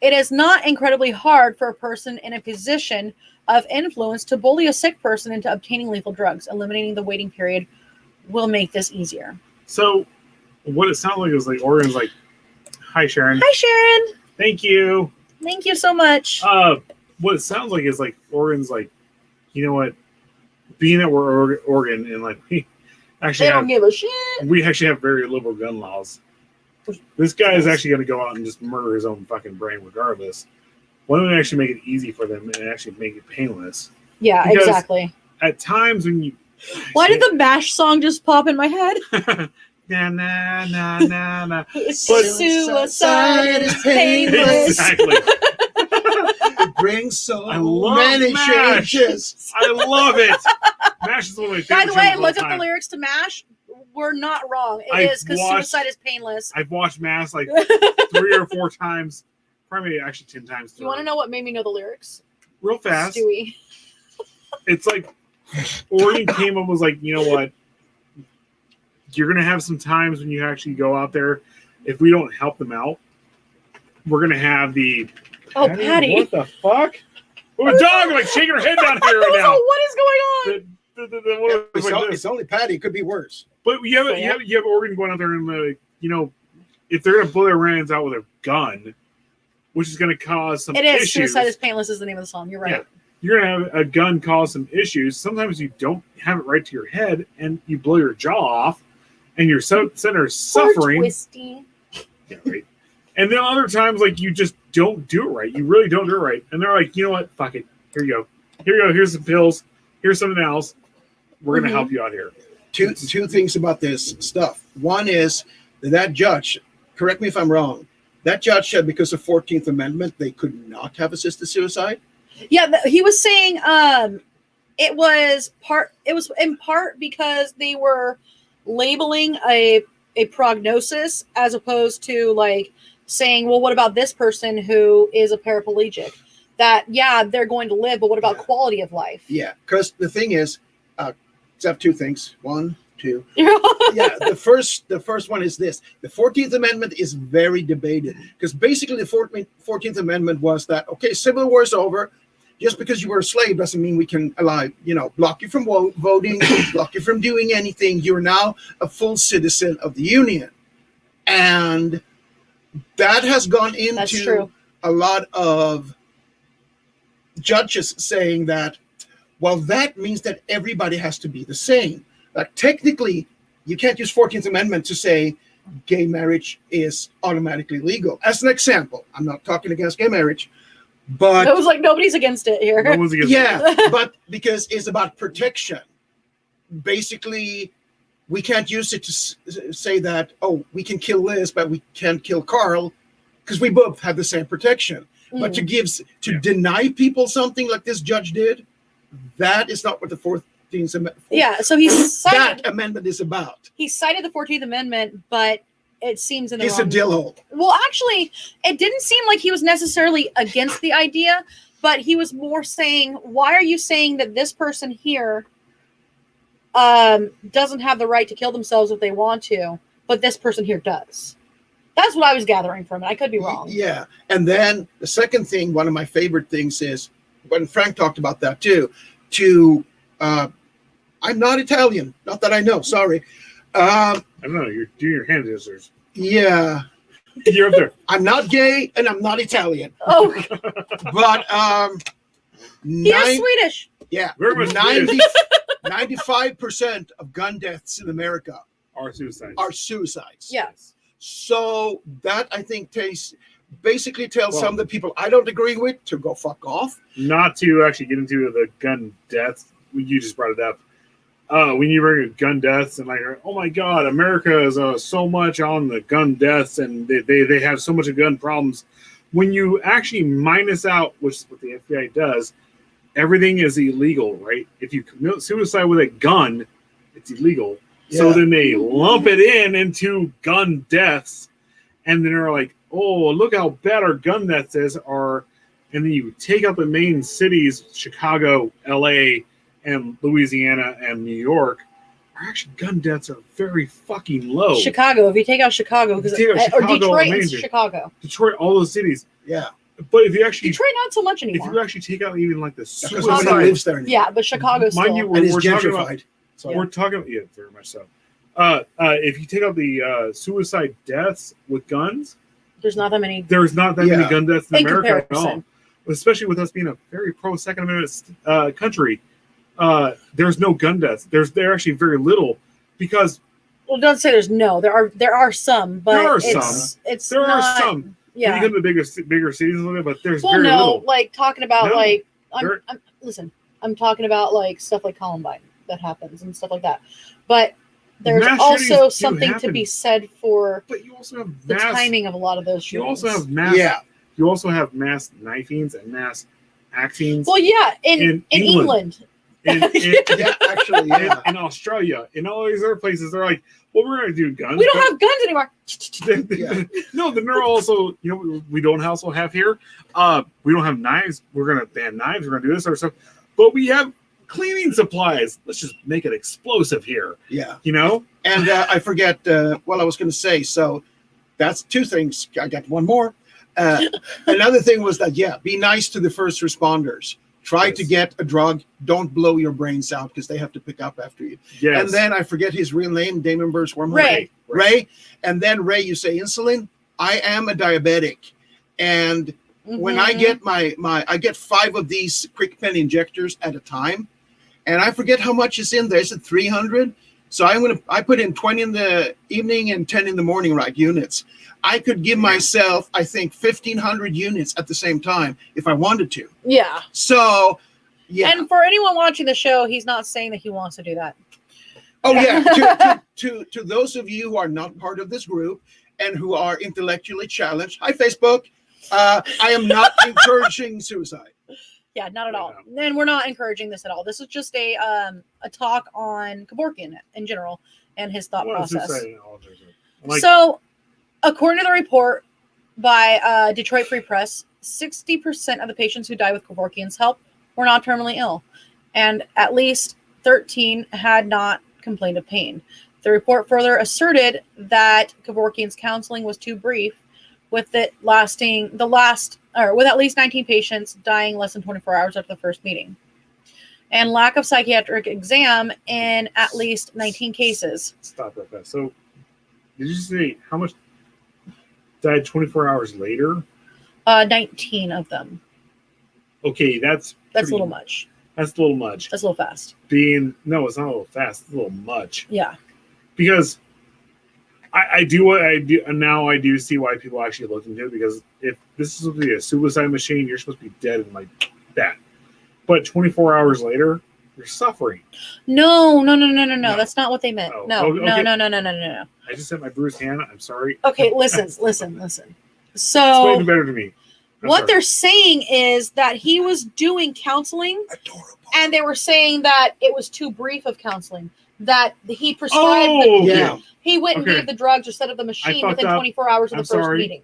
it is not incredibly hard for a person in a position of influence to bully a sick person into obtaining lethal drugs. Eliminating the waiting period will make this easier. So what it sounds like is like Oregon's like, hi Sharon. Hi Sharon. Thank you. Thank you so much. What it sounds like is like Oregon's like, you know what? Being that we're Oregon and like we actually don't give a shit. We actually have very liberal gun laws. This guy is actually going to go out and just murder his own fucking brain regardless. Why don't we actually make it easy for them and actually make it painless? Yeah, because exactly. at times when you. Why did the MASH song just pop in my head? Na na na na na. Suicide is painless. Exactly. It brings so I love many MASH. changes. I love it. MASH is one of my favorite. By the way, songs of look all up the time. lyrics to MASH. We're not wrong. It I've is because watched- suicide is painless. I've watched MASH like 3 or 4 times, probably actually 10 times. You want to know what made me know the lyrics? Real fast. Stewie. It's like Oregon came up was like, you know what? You're gonna have some times when you actually go out there. If we don't help them out, we're gonna have the. Oh, Patty. What the fuck? Well, a dog like shaking her head down here right now. What is going on? What is like this? It's only Patty. It could be worse. But you have Oregon going out there and if they're gonna blow their brains out with a gun, which is gonna cause some It is. issues. Suicide is painless is the name of the song. You're right. Yeah. You're gonna have a gun cause some issues. Sometimes you don't have it right to your head, and you blow your jaw off, and your center is suffering. Twisty. Yeah, right. And then other times, like you just don't do it right. You really don't do it right. And they're like, you know what? Fuck it. Here you go. Here you go. Here's some pills. Here's something else. We're gonna help you out here. Two things about this stuff. One is that judge. Correct me if I'm wrong. That judge said because of 14th Amendment they could not have assisted suicide. Yeah, he was saying it was in part because they were labeling a prognosis as opposed to like saying, well, what about this person who is a paraplegic? That they're going to live, but what about quality of life? Yeah, because the thing is, except 2 things. 1, 2. The first one is this: the 14th Amendment is very debated because basically the 14th Amendment was that Civil War is over. Just because you were a slave doesn't mean we can block you from voting, block you from doing anything. You're now a full citizen of the Union. And that has gone into a lot of judges saying that, well, that means that everybody has to be the same. Like technically, you can't use 14th Amendment to say gay marriage is automatically legal. As an example, I'm not talking against gay marriage, but it was like nobody's against it here. No one's against it. But because it's about protection. Basically, we can't use it to say that, we can kill Liz, but we can't kill Carl, because we both have the same protection. But to deny people something like this judge did, that is not what the 14th Amendment. So that amendment is about. He cited the 14th Amendment, but it seems in the It's wrong. a dill hole. Well, actually, it didn't seem like he was necessarily against the idea, but he was more saying, why are you saying that this person here doesn't have the right to kill themselves if they want to, but this person here does? That's what I was gathering from it. I could be wrong. Yeah. And then the second thing, one of my favorite things is, when Frank talked about that too, I'm not Italian. Not that I know. Sorry. I don't know. You're doing your hand gestures. Yeah. You're up there. I'm not gay and I'm not Italian. Oh, But he's Swedish. Yeah. Very much 95% of gun deaths in America Are suicides. are suicides. Yes. So that I think basically tells some of the people I don't agree with to go fuck off. Not to actually get into the gun deaths. You just brought it up. When you bring up gun deaths and like, oh my God, America is so much on the gun deaths and they have so much of gun problems. When you actually minus out, which is what the FBI does, everything is illegal, right? If you commit suicide with a gun, it's illegal. Yeah. So then they lump it into gun deaths, and then they're like, oh, look how bad our gun deaths are. And then you take out the main cities, Chicago, LA, and Louisiana and New York, our actual gun deaths are very fucking low. Chicago, if you take out Chicago, or Detroit, it's Chicago. Detroit, all those cities. Yeah. But if you actually Detroit, not so much if anymore. you actually take out even like the Because nobody lives there anymore. Yeah, but Chicago's mind still. you, And it's we're talking about, gentrified. So we're talking, yeah, very much so. If you take out the suicide deaths with guns, there's not that many. there's not that many gun deaths in In America at all. comparison. Especially with us being a very pro Second Amendment country, there's no gun deaths. There actually very little because Well, don't say there's no. There are some, but There are it's it's there not, are some. Yeah. When you go to the bigger cities, but there's Well, very no, little. like talking about No, like there- listen. I'm talking about like stuff like Columbine that happens and stuff like that. But there's Mass also shootings do something to happen. be said for But you also have the mass. timing of a lot of those You shootings. also have mass. Yeah. You also have mass knifings and mass axings. Well, yeah, in England. Yeah, actually, yeah. In Australia, in all these other places, they're like, well, we're going to do guns. We don't have guns anymore. Yeah. No, then they're also, we don't also have here. We don't have knives. We're going to ban knives. We're going to do this other stuff. But we have cleaning supplies. Let's just make it explosive here. Yeah. And I forget what I was going to say. So that's two things. I got one more. Another thing was that, be nice to the first responders. Try to get a drug. Don't blow your brains out because they have to pick up after you. Yes. And then I forget his real name, Damon Burr's wormhole. Ray. And then Ray, you say insulin. I am a diabetic. And when I get I get 5 of these quick pen injectors at a time. And I forget how much is in there. Is it 300? So I put in 20 in the evening and 10 in the morning, right? Units. I could give myself, I think, 1,500 units at the same time if I wanted to. Yeah. So, yeah. And for anyone watching the show, he's not saying that he wants to do that. Oh, yeah. to those of you who are not part of this group and who are intellectually challenged, hi, Facebook. I am not encouraging suicide. Yeah, not at all. And we're not encouraging this at all. This is just a talk on Kevorkian in general and his thought process. So, according to the report by Detroit Free Press, 60% of the patients who died with Kevorkian's help were not terminally ill, and at least 13 had not complained of pain. The report further asserted that Kevorkian's counseling was too brief, with it with at least 19 patients dying less than 24 hours after the first meeting, and lack of psychiatric exam in at least 19 cases. Stop right there. So, did you say how much died 24 hours later? 19 of them. Okay, that's a little much. That's a little much. That's a little fast. No, it's not a little fast. It's a little much. Yeah. Because I do see why people actually look into it, because if this is supposed to be a suicide machine, you're supposed to be dead in like that. But 24 hours later, you're suffering. No. That's not what they meant. Oh, no. I just said my bruised hand. I'm sorry. Okay, listen. So explain it better to me. They're saying is that he was doing counseling. Adorable. And they were saying that it was too brief of counseling. That he prescribed he went and gave the drugs or set up the machine within 24 hours of the first meeting.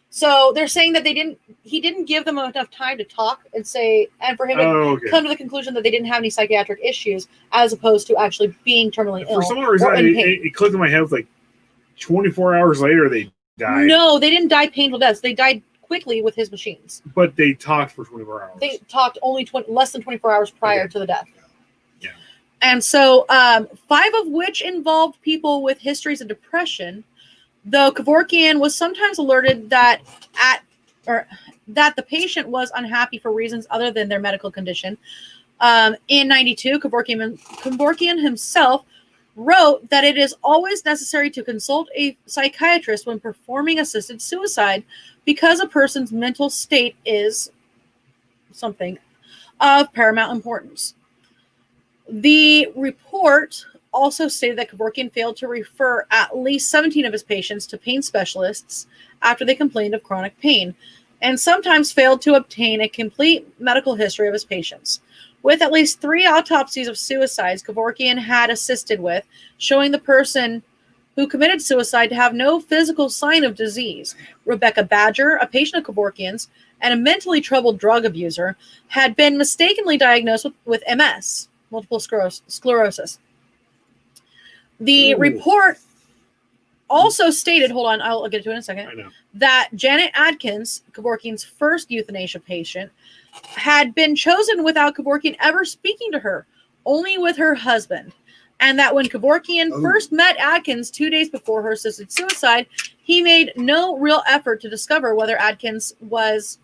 So they're saying that he didn't give them enough time to talk and say, and for him to come to the conclusion that they didn't have any psychiatric issues, as opposed to actually being terminally ill. For some reason, it clicked in my head. It was like 24 hours later they died. No, they didn't die painful deaths. They died quickly with his machines. But they talked for 24 hours. They talked only less than 24 hours prior to the death. Yeah. And so 5 of which involved people with histories of depression, though Kevorkian was sometimes alerted that the patient was unhappy for reasons other than their medical condition. In 92, Kevorkian himself wrote that it is always necessary to consult a psychiatrist when performing assisted suicide because a person's mental state is something of paramount importance. The report also stated that Kevorkian failed to refer at least 17 of his patients to pain specialists after they complained of chronic pain, and sometimes failed to obtain a complete medical history of his patients. With at least 3 autopsies of suicides Kevorkian had assisted with, showing the person who committed suicide to have no physical sign of disease. Rebecca Badger, a patient of Kevorkian's and a mentally troubled drug abuser, had been mistakenly diagnosed with MS, multiple sclerosis. The report also stated, hold on, I'll get to it in a second, that Janet Adkins, Kevorkian's first euthanasia patient, had been chosen without Kevorkian ever speaking to her, only with her husband. And that when Kevorkian first met Adkins 2 days before her assisted suicide, he made no real effort to discover whether Adkins was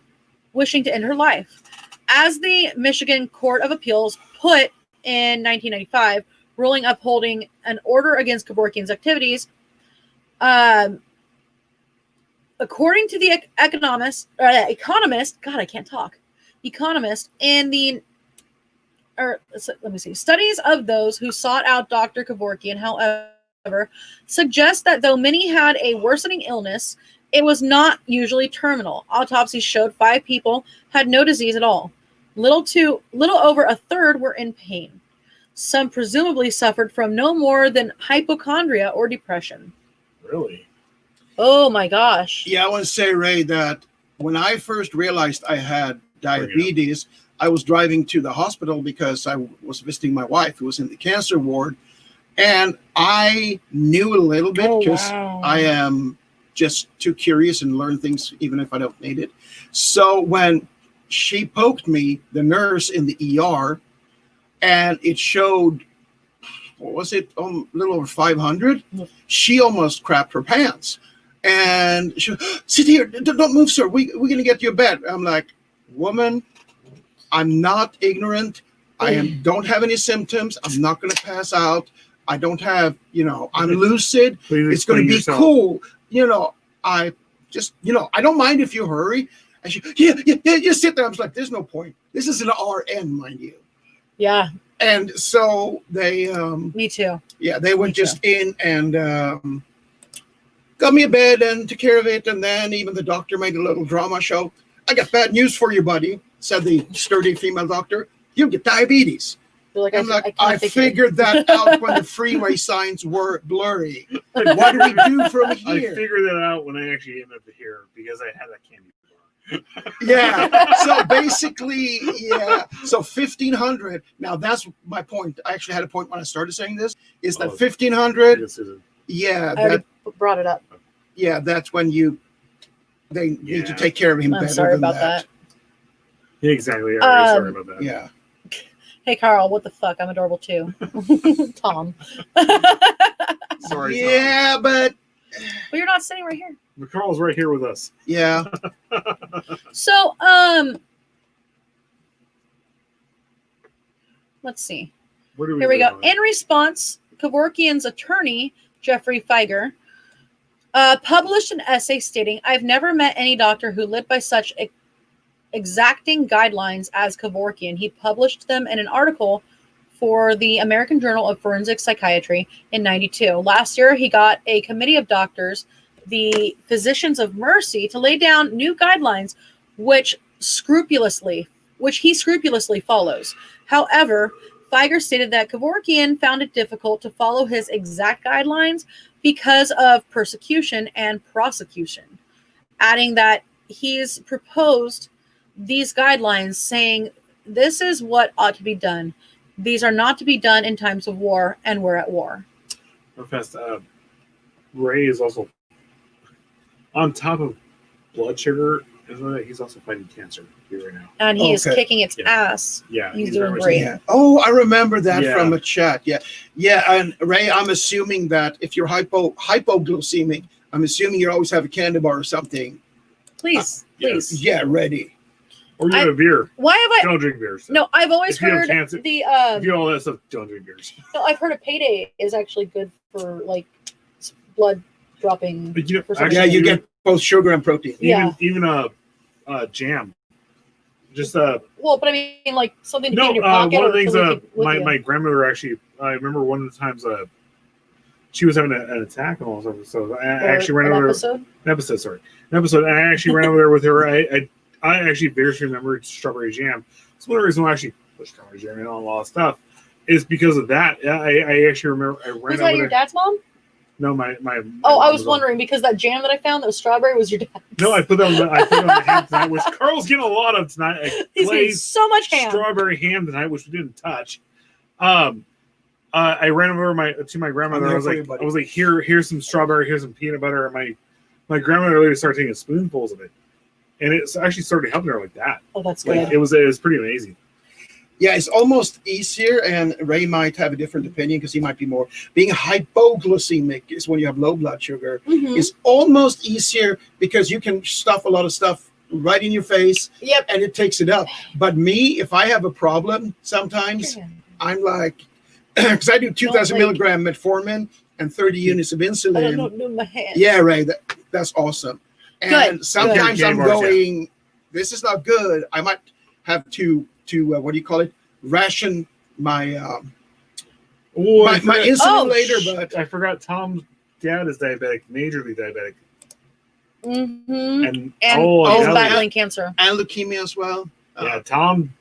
wishing to end her life. As the Michigan Court of Appeals put in 1995, ruling upholding an order against Kevorkian's activities, according to the economist, in the let me see. Studies of those who sought out Dr. Kevorkian, however, suggest that though many had a worsening illness, it was not usually terminal. Autopsies showed 5 people had no disease at all. Little over a third were in pain. Some presumably suffered from no more than hypochondria or depression. Really? Oh my gosh. Yeah, I want to say, Ray, that when I first realized I had diabetes, I was driving to the hospital because I was visiting my wife who was in the cancer ward. And I knew a little bit because I am just too curious and learn things even if I don't need it. So when she poked me, the nurse in the ER, and it showed, what was it, a little over 500, she almost crapped her pants. And she, sit here, don't move, sir. We're going to get you a bed. I'm like, woman, I'm not ignorant. Don't have any symptoms. I'm not going to pass out. I don't have, I'm lucid. It's going to be cool. I just, I don't mind if you hurry. And she, yeah, just sit there. I was like, there's no point. This is an RN, mind you. Yeah. And so they, me too. Yeah, they went just in and got me a bed and took care of it. And then even the doctor made a little drama show. I got bad news for you, buddy, said the sturdy female doctor. You get diabetes. Like, I figured that out when the freeway signs were blurry. What do we do from here? I figured that out when I actually ended up here because I had that candy bar. Yeah. So basically, yeah. So 1,500. Now that's my point. I actually had a point when I started saying this. Is that 1,500? I Yeah. already brought it up. Yeah, that's when they need to take care of him. I'm better sorry than about that. Yeah, exactly. I'm really sorry about that. Yeah. Hey, Carl, what the fuck? I'm adorable too. Tom. Sorry. Yeah, Tom. but you're not sitting right here. But Carl's right here with us. Yeah. So, let's see. Here we go. In response, Kevorkian's attorney, Jeffrey Feiger, published an essay stating, "I've never met any doctor who lived by such exacting guidelines as Kevorkian." He published them in an article for the American Journal of Forensic Psychiatry in '92. Last year, he got a committee of doctors, the Physicians of Mercy, to lay down new guidelines, which he scrupulously follows. However, Feiger stated that Kevorkian found it difficult to follow his exact guidelines because of persecution and prosecution, adding that he's proposed these guidelines saying this is what ought to be done. These are not to be done in times of war, and we're at war. Ray is also on top of blood sugar. Isn't it? He's also fighting cancer here right now. And he is kicking its ass. Yeah. He's doing great. Yeah. Oh, I remember that from a chat. Yeah. Yeah. And Ray, I'm assuming that if you're hypoglycemic, I'm assuming you always have a candy bar or something. Please. Yeah, ready. Or you have a beer. Why have I? Don't drink beers. So. No, I've always heard cancer, the. If you have all that stuff, don't drink beers. No, I've heard a payday is actually good for like blood dropping. But you get both sugar and protein. Even jam. Just well, but I mean, like something to keep in your pocket. One of the things my grandmother actually. I remember one of the times she was having an attack and all that stuff. So I actually ran over an episode. I actually ran over there with her. I actually barely remember strawberry jam. It's one of the reasons why I actually put strawberry jam in on a lot of stuff is because of that. I actually remember I ran was that your dad's mom? No, my I was wondering because that jam that I found that was strawberry was your dad's. No, I put that on the ham tonight, which Carl's getting a lot of tonight. He's getting so much ham. Strawberry ham tonight, which we didn't touch. I ran over to my grandmother. I was like, here's some strawberry, here's some peanut butter, and my grandmother literally started taking spoonfuls of it, and it's actually started helping her like that. Oh, that's good. It was pretty amazing. Yeah, it's almost easier, and Ray might have a different opinion because he might be more. Being hypoglycemic is when you have low blood sugar. Mm-hmm. It's almost easier because you can stuff a lot of stuff right in your face, and it takes it up. But me, if I have a problem, sometimes I'm like, because I do 2,000 milligram metformin and 30 units of insulin. I don't know my hand. Yeah, Ray, that's awesome. And sometimes I'm going, this is not good. I might have to what do you call it? ration my Oh, my insulin Oh, later, but I forgot Tom's dad is diabetic, majorly diabetic, Mm-hmm. and He's yeah, battling cancer. and leukemia as well. yeah, Tom.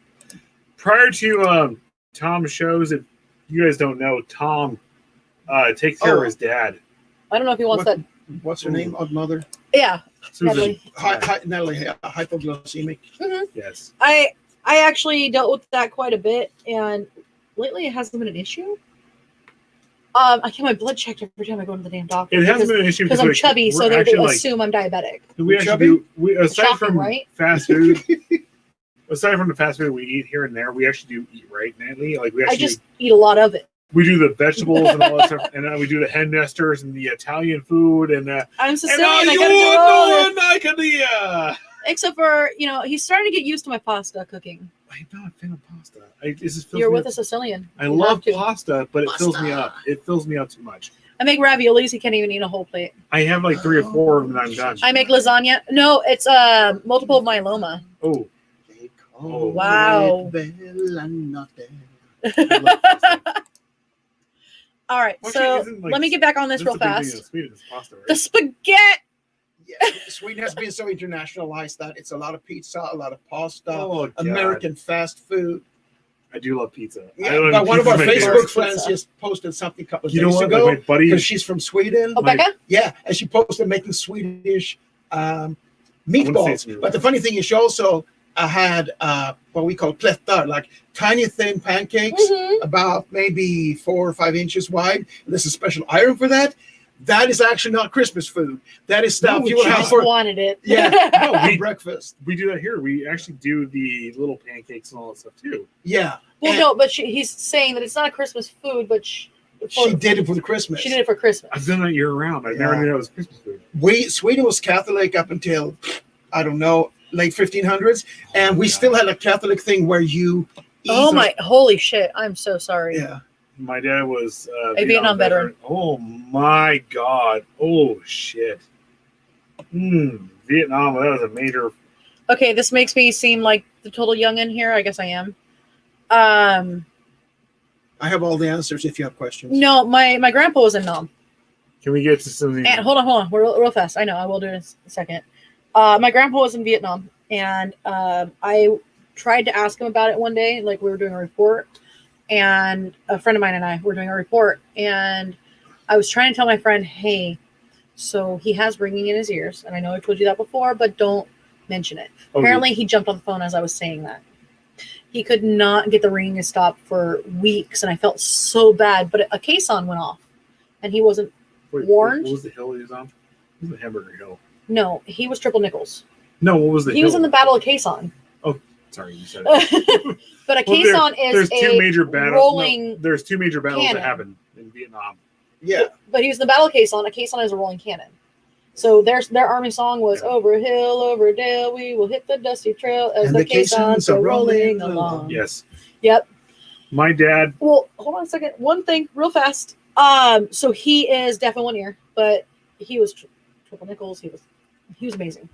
Prior to Tom's shows, if you guys don't know, Tom takes care of his dad. I don't know if he wants that. What's her name? Odd mother. Yeah. Susan. Natalie. Natalie, hypoglycemic. Mm-hmm. Yes. I actually dealt with that quite a bit, and lately it hasn't been an issue. I get my blood checked every time I go to the damn doctor. It hasn't been an issue because I'm chubby, so they assume I'm diabetic. We actually do. Aside Shocking, from right? fast food, aside from the fast food we eat here and there, we actually do eat right, Natalie. Like we I actually just eat a lot of it. we do the vegetables and all that stuff, and we do the hen nesters and the Italian food and I'm Sicilian. I gotta do all this. Idea. Except for, he's starting to get used to my pasta cooking. I'm not a fan of pasta. You're with a Sicilian. I You love have to. pasta, but it fills me up. It fills me up too much. I make raviolis. He can't even eat a whole plate. I have like 3 or 4 of them and I'm done. I make lasagna. No, it's multiple myeloma. Oh, Wow. All right, Well, so actually, isn't, like, let me get back on this real that's the big thing in fast. Sweden is pasta, right? The spaghetti. Yeah, Sweden has been so internationalized that it's a lot of pizza, a lot of pasta, Oh, God. American fast food. I do love pizza. Yeah, but one of our Facebook friends just posted something a couple of days ago. Like my buddy, because she's from Sweden. Oh, Becca? Yeah, and she posted making Swedish meatballs. But the funny thing is, she also had what we call plättar, like tiny thin pancakes, about maybe 4 or 5 inches wide. And there's a special iron for that. That is actually not Christmas food. That is stuff you would have for wanted it. for breakfast. we do that here. We actually do the little pancakes and all that stuff too. Yeah. Well, And no, but he's saying that it's not a Christmas food, but she did it for the Christmas. She did it for Christmas. I've done that year round. I never knew that was Christmas food. Sweden was Catholic up until, I don't know, late 1500s, and we still had a Catholic thing where you eat Holy shit! I'm so sorry. Yeah. My dad was a Vietnam veteran. Oh my God! Oh shit! Vietnam. That was a major. Okay, this makes me seem like the total youngin here. I guess I am. I have all the answers if you have questions. No, my grandpa was in Nam. Can we get to something? And hold on, real fast. I know I will do it in a second. My grandpa was in Vietnam, and I tried to ask him about it one day. Like we were doing a report, and a friend of mine and I were doing a report, and I was trying to tell my friend, hey, so he has ringing in his ears, and I know I told you that before, but don't mention it. Okay. Apparently, he jumped on the phone as I was saying that. He could not get the ringing to stop for weeks, and I felt so bad. But a caisson went off, and he wasn't warned. What was the hill he was on? It was the Hamburger Hill. No, he was triple nickels. No, what was the He hill? was in the Battle of Caisson. Oh, sorry, you said it. But a caisson is there's 2 major battles. rolling there's 2 major battles cannon. that happened in Vietnam. Yeah. But he was in the Battle of Caisson. A caisson is a rolling cannon. So their army song was "Over hill, over dale, we will hit the dusty trail as And the the caissons caissons are are rolling rolling along." Yes. Yep. My dad. Well, hold on a second. One thing, real fast. So he is deaf in one ear, but he was triple nickels. He was amazing.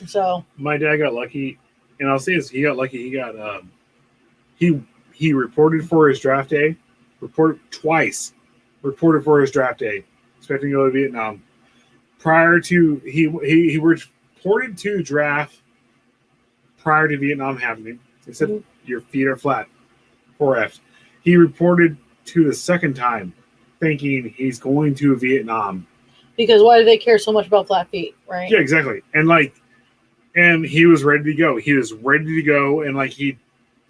So My dad got lucky, and I'll say this: he got lucky. He got he reported for his draft day, reported for his draft day, expecting to go to Vietnam. Prior to he reported to draft prior to Vietnam happening. He said your feet are flat. 4F. He reported to the second time, thinking he's going to Vietnam. because why do they care so much about flat feet, right? Yeah, exactly. And he was ready to go. He was ready to go, and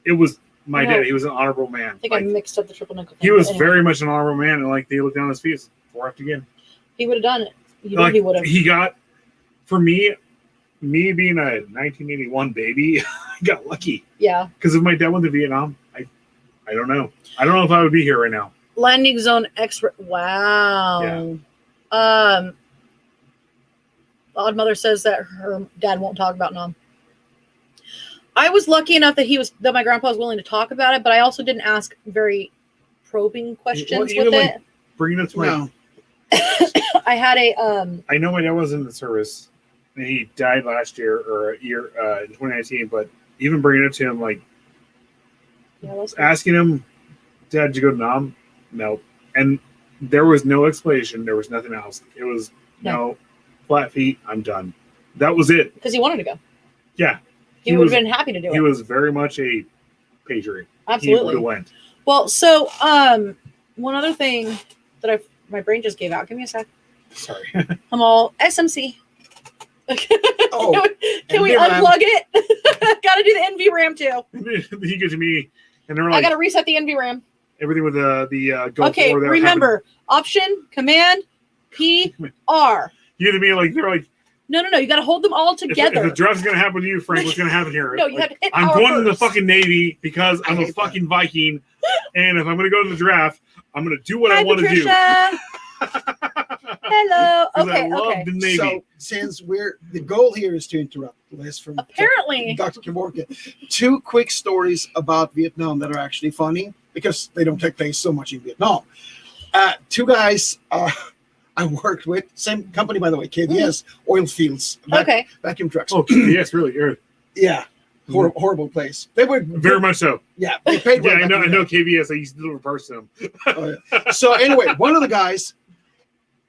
it was my dad. He was an honorable man. I think I mixed up the triple nickel. He was very much an honorable man, and they looked down his feet. 4F again. He would have done it. You know he would have. He got, for me being a 1981 baby, I got lucky. Yeah. Because if my dad went to Vietnam, I don't know. I don't know if I would be here right now. Landing zone expert. Wow. Yeah. Odd Mother says that her dad won't talk about Nam. I was lucky enough that my grandpa was willing to talk about it, but I also didn't ask very probing questions with it. Bringing it to my. I had a. I know my dad was in the service, and he died last year or in 2019. But even bringing it to him, asking him, Dad, did you go to Nam? No. And there was no explanation. There was nothing else. It was, no, flat feet, I'm done. That was it. Because he wanted to go. Yeah. He would have been happy to do it. He was very much a patriot. Absolutely. He would have went. Well, so one other thing that my brain just gave out. Give me a sec. Sorry. I'm all SMC. Oh, can we unplug it? Gotta do the NVRAM too. He goes to me, and they're like, I gotta reset the NVRAM. everything with the go Okay, forward. remember, Option, Command, P, R. You to me, like, they're like, No. You gotta hold them all if together. the draft's going to happen to you, Frank, what's going to happen here? No, you like, have to hit I'm power going to the first. fucking Navy because I'm a fucking Viking, and if I'm going to go to the draft, I'm going to do what I want to do. Hello. 'Cause Okay. I love Okay. the Navy. So since the goal here is to interrupt Liz from Apparently. Dr. Kevorkian, 2 quick stories about Vietnam that are actually funny because they don't take place so much in Vietnam. 2 guys I worked with, same company by the way, KBS, oil fields, vacuum trucks. Oh, yes, really. Yeah, horrible place. They were Very much so. Yeah, they paid well. Yeah, back I in know the day. KBS. I used to deliver parts to them. Oh, yeah. So anyway, one of the guys,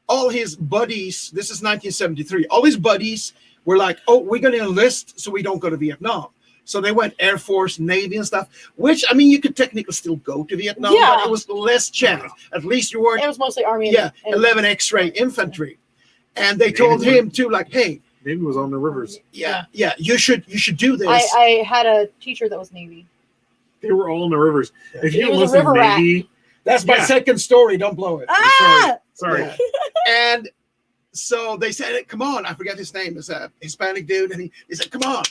all his buddies, this is 1973, all his buddies were like, oh, we're going to enlist so we don't go to Vietnam. So they went Air Force, Navy and stuff, which, I mean, you could technically still go to Vietnam, but it was less chance. At least you weren't. It was mostly Army. Yeah, 11 X-ray infantry. And they told him too, like, hey. Navy was on the rivers. Yeah, you should do this. I had a teacher that was Navy. They were all in the rivers. Yeah. If you He was a listen to river rat. Navy, That's my second story. Don't blow it. sorry. Yeah. And so they said, come on. I forget his name. It's a Hispanic dude. And he said, come on,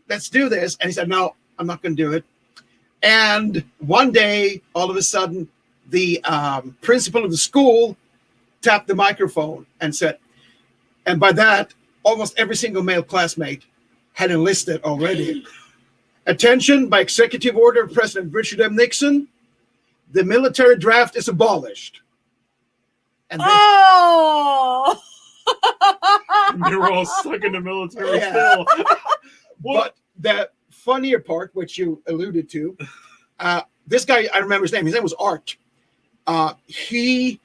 let's do this. And he said, no, I'm not going to do it. And one day, all of a sudden, the principal of the school tapped the microphone and said, and by that, almost every single male classmate had enlisted already. Attention, by executive order of President Richard M. Nixon, the military draft is abolished. And They were all stuck in the military Yeah. still. But the funnier part, which you alluded to, this guy, I remember his name. His name was Art. His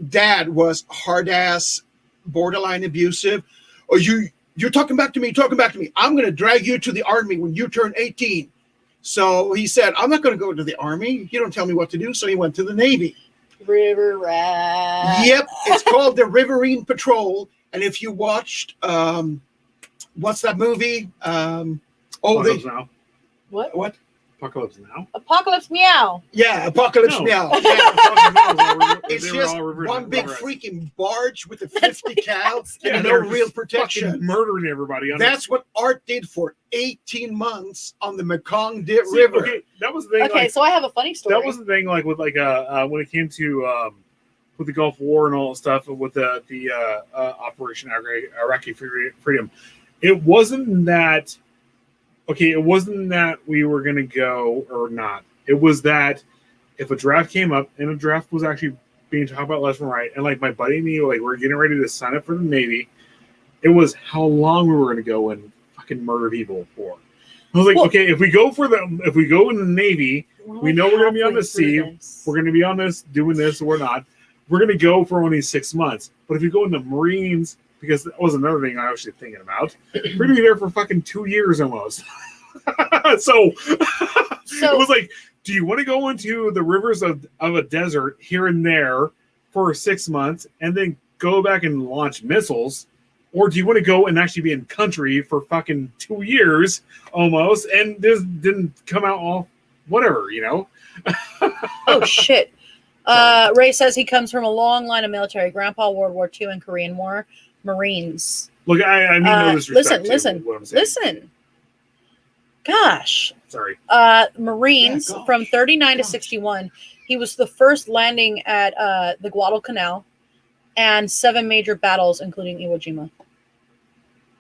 dad was hard ass, borderline abusive. Oh, you're talking back to me. I'm going to drag you to the army when you turn 18. So he said, I'm not going to go to the army. You don't tell me what to do. So he went to the Navy. River rat. Yep, it's called the Riverine Patrol. And if you watched, what's that movie? Apocalypse Now. What? Apocalypse Now? Apocalypse Meow. Yeah, Apocalypse No. Meow. It's They were just all rivers one and big rivers. freaking barge with a 50 cal Yeah, and no they're real just protection. fucking murdering everybody. That's what Art did for 18 months on the Mekong River. Okay, that was the thing. Okay, like, so I have a funny story. that was the thing. Like with when it came to with the Gulf War and all that stuff, with the Operation Iraqi Freedom, it wasn't that. Okay, it wasn't that we were going to go or not. It was that if a draft came up, and a draft was actually being talked about left and right, and like my buddy and me, like we're getting ready to sign up for the Navy, it was how long we were going to go and fucking murder people for. I was like, okay, if we go in the Navy, we know we're going to be on the sea, we're going to be on this, doing this, or we're not. We're going to go for only 6 months. But if you go in the Marines, because that was another thing I was actually thinking about, we're going to be there for fucking 2 years almost. So it was like, do you want to go into the rivers of a desert here and there for 6 months and then go back and launch missiles? Or do you want to go and actually be in country for fucking 2 years almost and this didn't come out all whatever, Oh, shit. Ray says he comes from a long line of military. Grandpa, World War II and Korean War, Marines. Look, I mean no disrespect listen. to what I'm saying. Listen. Gosh. Sorry. Marines from 39 to 61. He was the first landing at the Guadalcanal and 7 major battles, including Iwo Jima.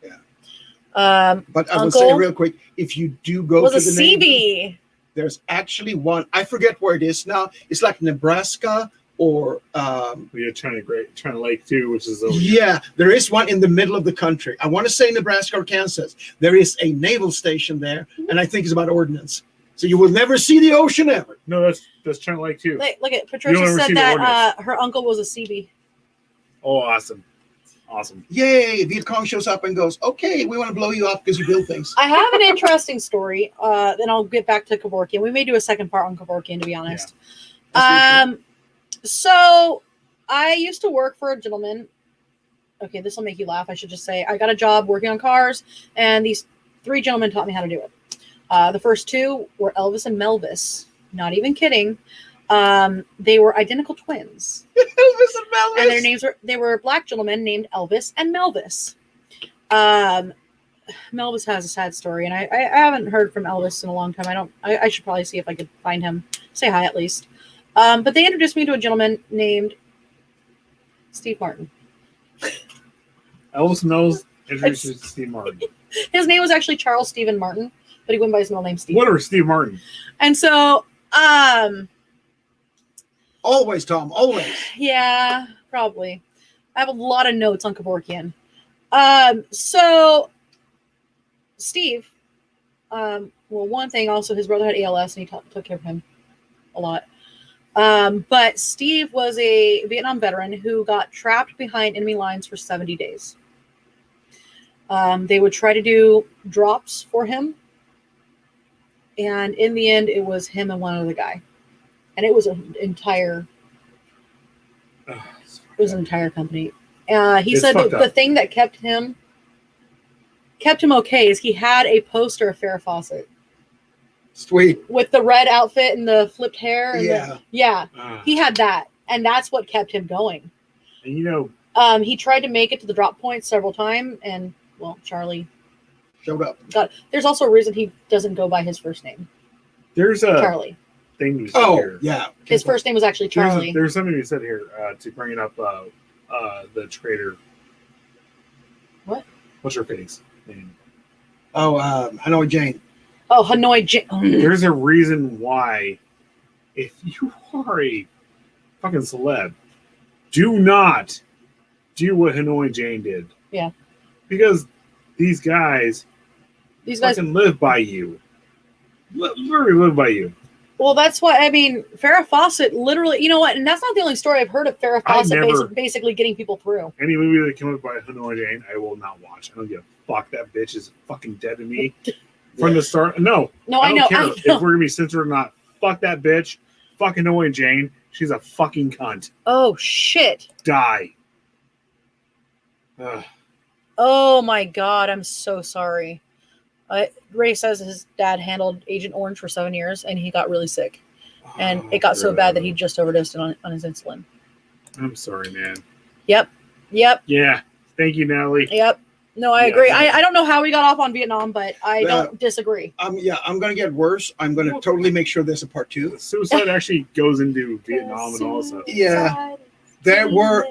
Yeah. But I will say real quick, if you do go to the Navy, there's actually one. I forget where it is now. It's like Nebraska or China Lake too, which is there is one in the middle of the country. I want to say Nebraska or Kansas. There is a naval station there, and I think it's about ordnance. So you will never see the ocean ever. No, that's China Lake too. Look at Patricia ever see said the that her uncle was a CB. Oh, awesome. Awesome. Yay! Viet Cong shows up and goes, "Okay, we want to blow you up because you build things." I have an interesting story. Then I'll get back to Kevorkian. We may do a second part on Kevorkian, to be honest. So I used to work for a gentleman. Okay, this will make you laugh. I should just say I got a job working on cars, and these 3 gentlemen taught me how to do it. The first 2 were Elvis and Melvis. Not even kidding. They were identical twins. Elvis and Melvis. And their names they were black gentlemen named Elvis and Melvis. Melvis has a sad story, and I haven't heard from Elvis in a long time. I should probably see if I could find him. Say hi at least. But they introduced me to a gentleman named Steve Martin. Elvis knows introduces Steve Martin. His name was actually Charles Stephen Martin, but he went by his middle name Steve. Whatever, Steve Martin. And so, Always, Tom. Always. yeah, probably. I have a lot of notes on Kevorkian. So Steve, well, one thing also, his brother had ALS, and he took care of him a lot. But Steve was a Vietnam veteran who got trapped behind enemy lines for 70 days. They would try to do drops for him, and in the end, it was him and one other guy, and it was an entire company. He said the thing that kept him okay is he had a poster of Farrah Fawcett. Sweet. With the red outfit and the flipped hair. And yeah. He had that, and that's what kept him going. And you know, he tried to make it to the drop point several times, and well, Charlie showed up. There's also a reason he doesn't go by his first name. There's a Charlie. thing you said here. Yeah. His first name was actually Charlie. There's something you said here to bring it up. The trader. What? What's her face name? Oh, Hanoi Jane. Oh, Hanoi Jane. There's a reason why, if you are a fucking celeb, do not do what Hanoi Jane did. Yeah. Because these guys fucking live by you. Literally live by you. Well, that's what I mean. Farrah Fawcett literally, you know what? And that's not the only story I've heard of Farrah Fawcett basically getting people through. Any movie that came up by Hanoi Jane, I will not watch. I don't give a fuck. That bitch is fucking dead to me. From the start. No, I don't care if we're going to be censored or not. Fuck that bitch. Fuck Hanoi Jane. She's a fucking cunt. Oh, shit. Die. Ugh. Oh, my God. I'm so sorry. Ray says his dad handled Agent Orange for 7 years, and he got really sick. And it got so bad that he just overdosed on his insulin. I'm sorry, man. Yep. Yeah. Thank you, Natalie. Yep. No, I agree. I don't know how we got off on Vietnam, but I don't disagree. I'm going to get worse. I'm going to totally make sure there's a part 2. Suicide actually goes into Vietnam and all stuff. Yeah. There were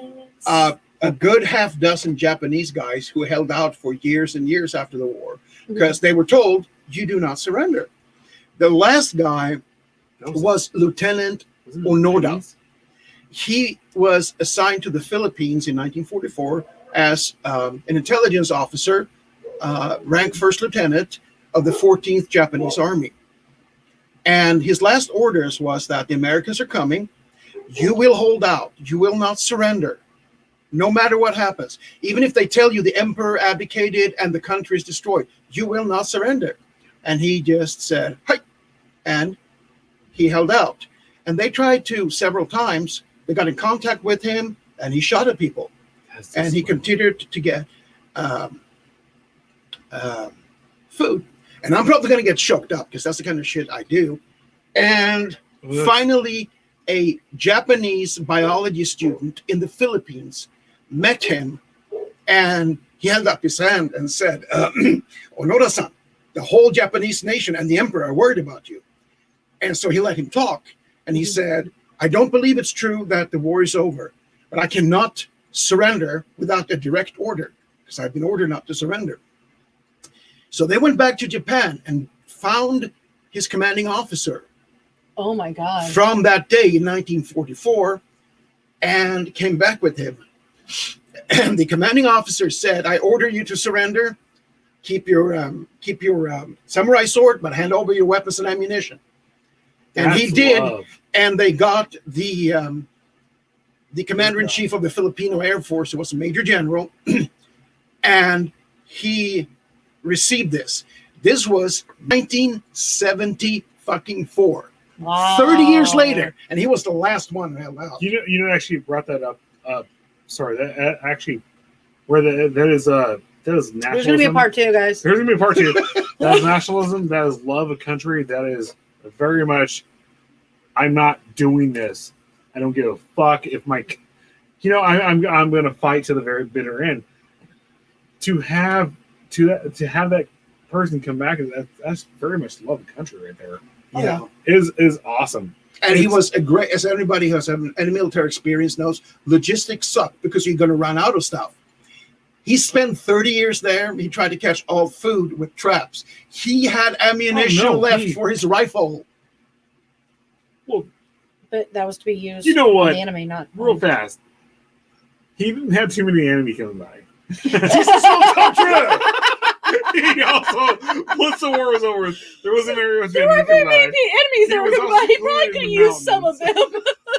a good half dozen Japanese guys who held out for years and years after the war because they were told, you do not surrender. The last guy was Lieutenant Onoda. He was assigned to the Philippines in 1944 as an intelligence officer, ranked first lieutenant of the 14th Japanese Army. And his last orders was that the Americans are coming. You will hold out. You will not surrender, no matter what happens. Even if they tell you the emperor abdicated and the country is destroyed, you will not surrender. And he just said, "Hi," and he held out. And they tried to several times. They got in contact with him, and he shot at people. And he continued to get food. And I'm probably going to get choked up because that's the kind of shit I do. And finally, a Japanese biology student in the Philippines met him, and he held up his hand and said, Onoda-san, the whole Japanese nation and the emperor are worried about you. And so he let him talk. And he said, I don't believe it's true that the war is over, but I cannot surrender without a direct order because I've been ordered not to surrender. So they went back to Japan and found his commanding officer. Oh my God. From that day in 1944 and came back with him. And the commanding officer said, I order you to surrender. Keep your samurai sword, but hand over your weapons and ammunition. And he That's did. love. And they got the commander-in-chief of the Filipino Air Force, who was a major general, and he received this. This was 1974. Wow. 30 years later, and he was the last one held out. You know, actually brought that up. Sorry, that actually, where that is nationalism. There's going to be a part 2, guys. There's going to be a part 2. That is nationalism. That is love of country. That is very much. I'm not doing this. I don't give a fuck if my, I'm going to fight to the very bitter end. To have that person come back, that's very much love of country right there. Yeah, is awesome. And he was a great, as everybody who has any military experience knows, logistics suck because you're going to run out of stuff. He spent 30 years there. He tried to catch all food with traps. He had ammunition left for his rifle. Well, but that was to be used. You know what? In the anime, not real fast. He didn't have too many enemy coming by. This is so true. He also, once the war was over, there wasn't very much there weren't very many enemies that He were was coming by. He also probably in could have the used some of them.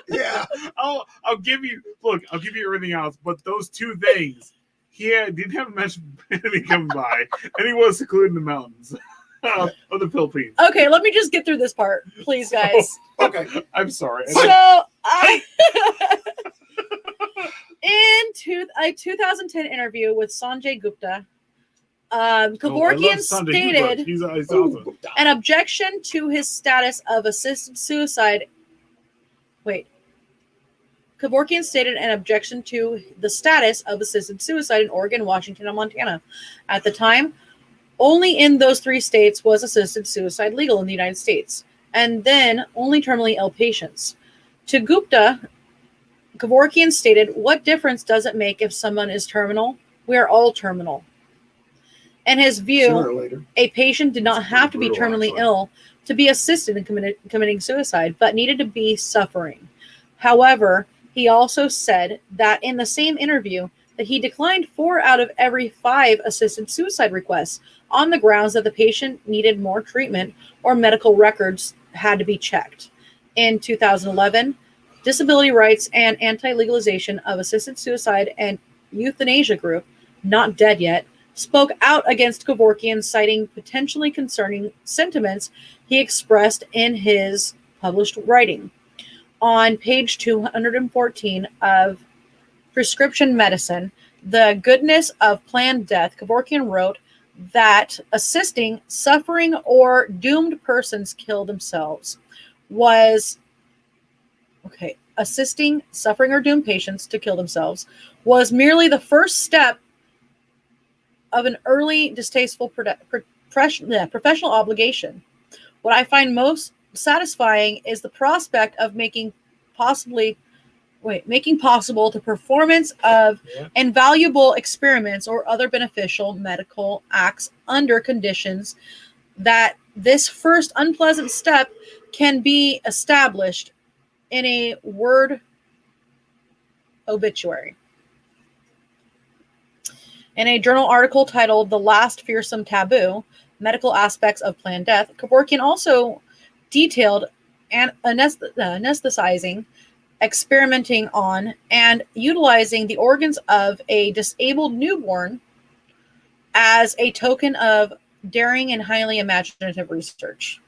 Yeah. I'll give you everything else, but those two things, didn't have much enemy coming by, and he was secluded in the mountains of the Philippines. Okay, let me just get through this part, please, guys. Okay. I'm sorry. So, in a 2010 interview with Sanjay Gupta, Kevorkian stated he's awesome. an objection to his status of assisted suicide. Kevorkian stated an objection to the status of assisted suicide in Oregon, Washington, and Montana. At the time, only in those 3 states was assisted suicide legal in the United States, and then only terminally ill patients. To Gupta, Kevorkian stated, "What difference does it make if someone is terminal? We are all terminal." In his view, Sooner or later. a patient did not have to be brutal, terminally actually. ill to be assisted in committing suicide, but needed to be suffering. However, he also said that in the same interview that he declined 4 out of every 5 assisted suicide requests on the grounds that the patient needed more treatment or medical records had to be checked. In 2011, Disability Rights and Anti-Legalization of Assisted Suicide and Euthanasia Group, Not Dead Yet, spoke out against Kevorkian, citing potentially concerning sentiments he expressed in his published writing. On page 214 of Prescription Medicine, The Goodness of Planned Death, Kevorkian wrote that assisting suffering or doomed persons kill themselves assisting suffering or doomed patients to kill themselves was merely the first step of an early distasteful professional obligation. What I find most satisfying is the prospect of making possible the performance of invaluable experiments or other beneficial medical acts under conditions that this first unpleasant step can be established in a word obituary. In a journal article titled "The Last Fearsome Taboo: Medical Aspects of Planned Death," Kevorkian also detailed anesthetizing, experimenting on, and utilizing the organs of a disabled newborn as a token of daring and highly imaginative research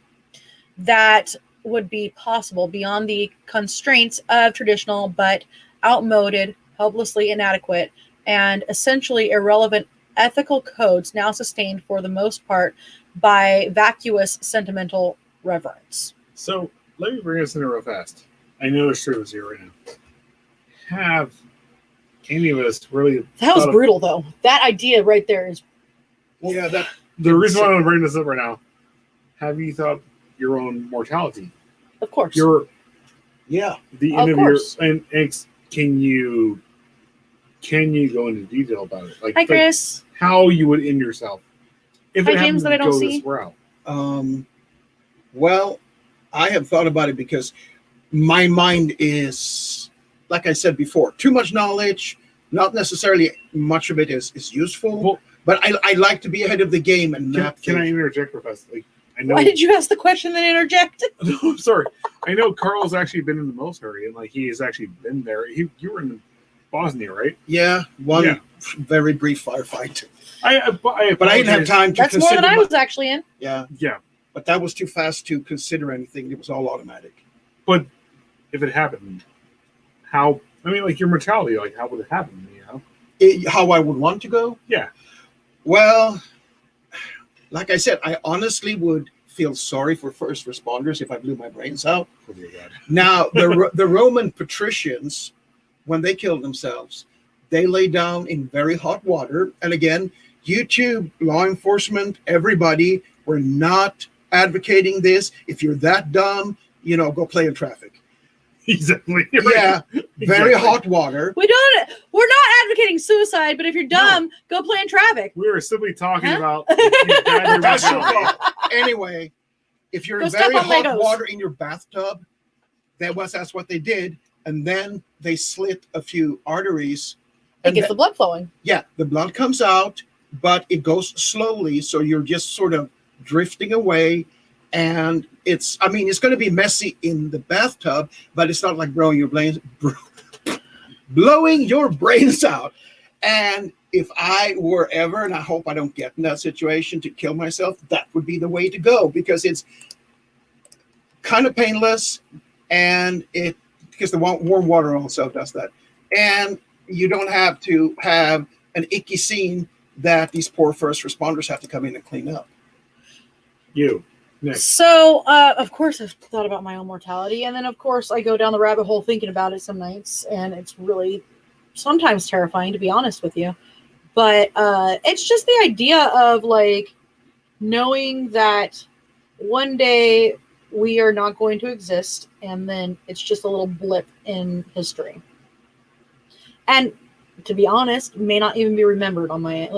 that would be possible beyond the constraints of traditional but outmoded, hopelessly inadequate, and essentially irrelevant ethical codes now sustained for the most part by vacuous sentimental reverence. So let me bring us in real fast. I know there's 3 of us here right now. Have any of us really? That was brutal, though. That idea right there is. Yeah, that. The reason why I'm going to bring this up right now. Have you thought your own mortality? Of course. The Of end of your course. and can you go into detail about it? Hi, Chris. How you would end yourself if Hi, it James, happens that to I don't go see. this route? Well, I have thought about it because my mind is, like I said before, too much knowledge. Not necessarily much of it is useful, Well, but I like to be ahead of the game and map. Can I interject real fast? Like, I know. Why did you ask the question then interject? No, I'm sorry. I know Carl's actually been in the military, and like he has actually been there. You were in Bosnia, right? Yeah, one very brief firefight. But I didn't have time to That's more consider. than I was actually in. Yeah, Yeah, but that was too fast to consider anything. It was all automatic. but if it happened, how? I mean, like your mortality, like how would it happen? You know, How I would want to go? Yeah. Well, like I said, I honestly would feel sorry for first responders if I blew my brains out. Oh my God. Now, the Roman patricians, when they killed themselves, they lay down in very hot water. And again, YouTube, law enforcement, everybody, we're not advocating this. If you're that dumb, go play in traffic. Exactly. Yeah, very hot water. We're not advocating suicide, but if you're dumb, go play in traffic. We were simply talking about. That's your fault. Anyway, if you're Go in very step on hot Legos. water in your bathtub, that's what they did. And then they slit a few arteries. It And gets the blood flowing. yeah, the blood comes out, but it goes slowly. So you're just sort of drifting away. And it's going to be messy in the bathtub, but it's not like blowing your brains out. And if I were ever, and I hope I don't get in that situation to kill myself, that would be the way to go, because it's kind of painless, and because the warm water also does that. And you don't have to have an icky scene that these poor first responders have to come in and clean up. Next. So, of course, I've thought about my own mortality. And then, of course, I go down the rabbit hole thinking about it some nights. And it's really sometimes terrifying, to be honest with you. But it's just the idea of, like, knowing that one day we are not going to exist. And then it's just a little blip in history. And to be honest, may not even be remembered on my,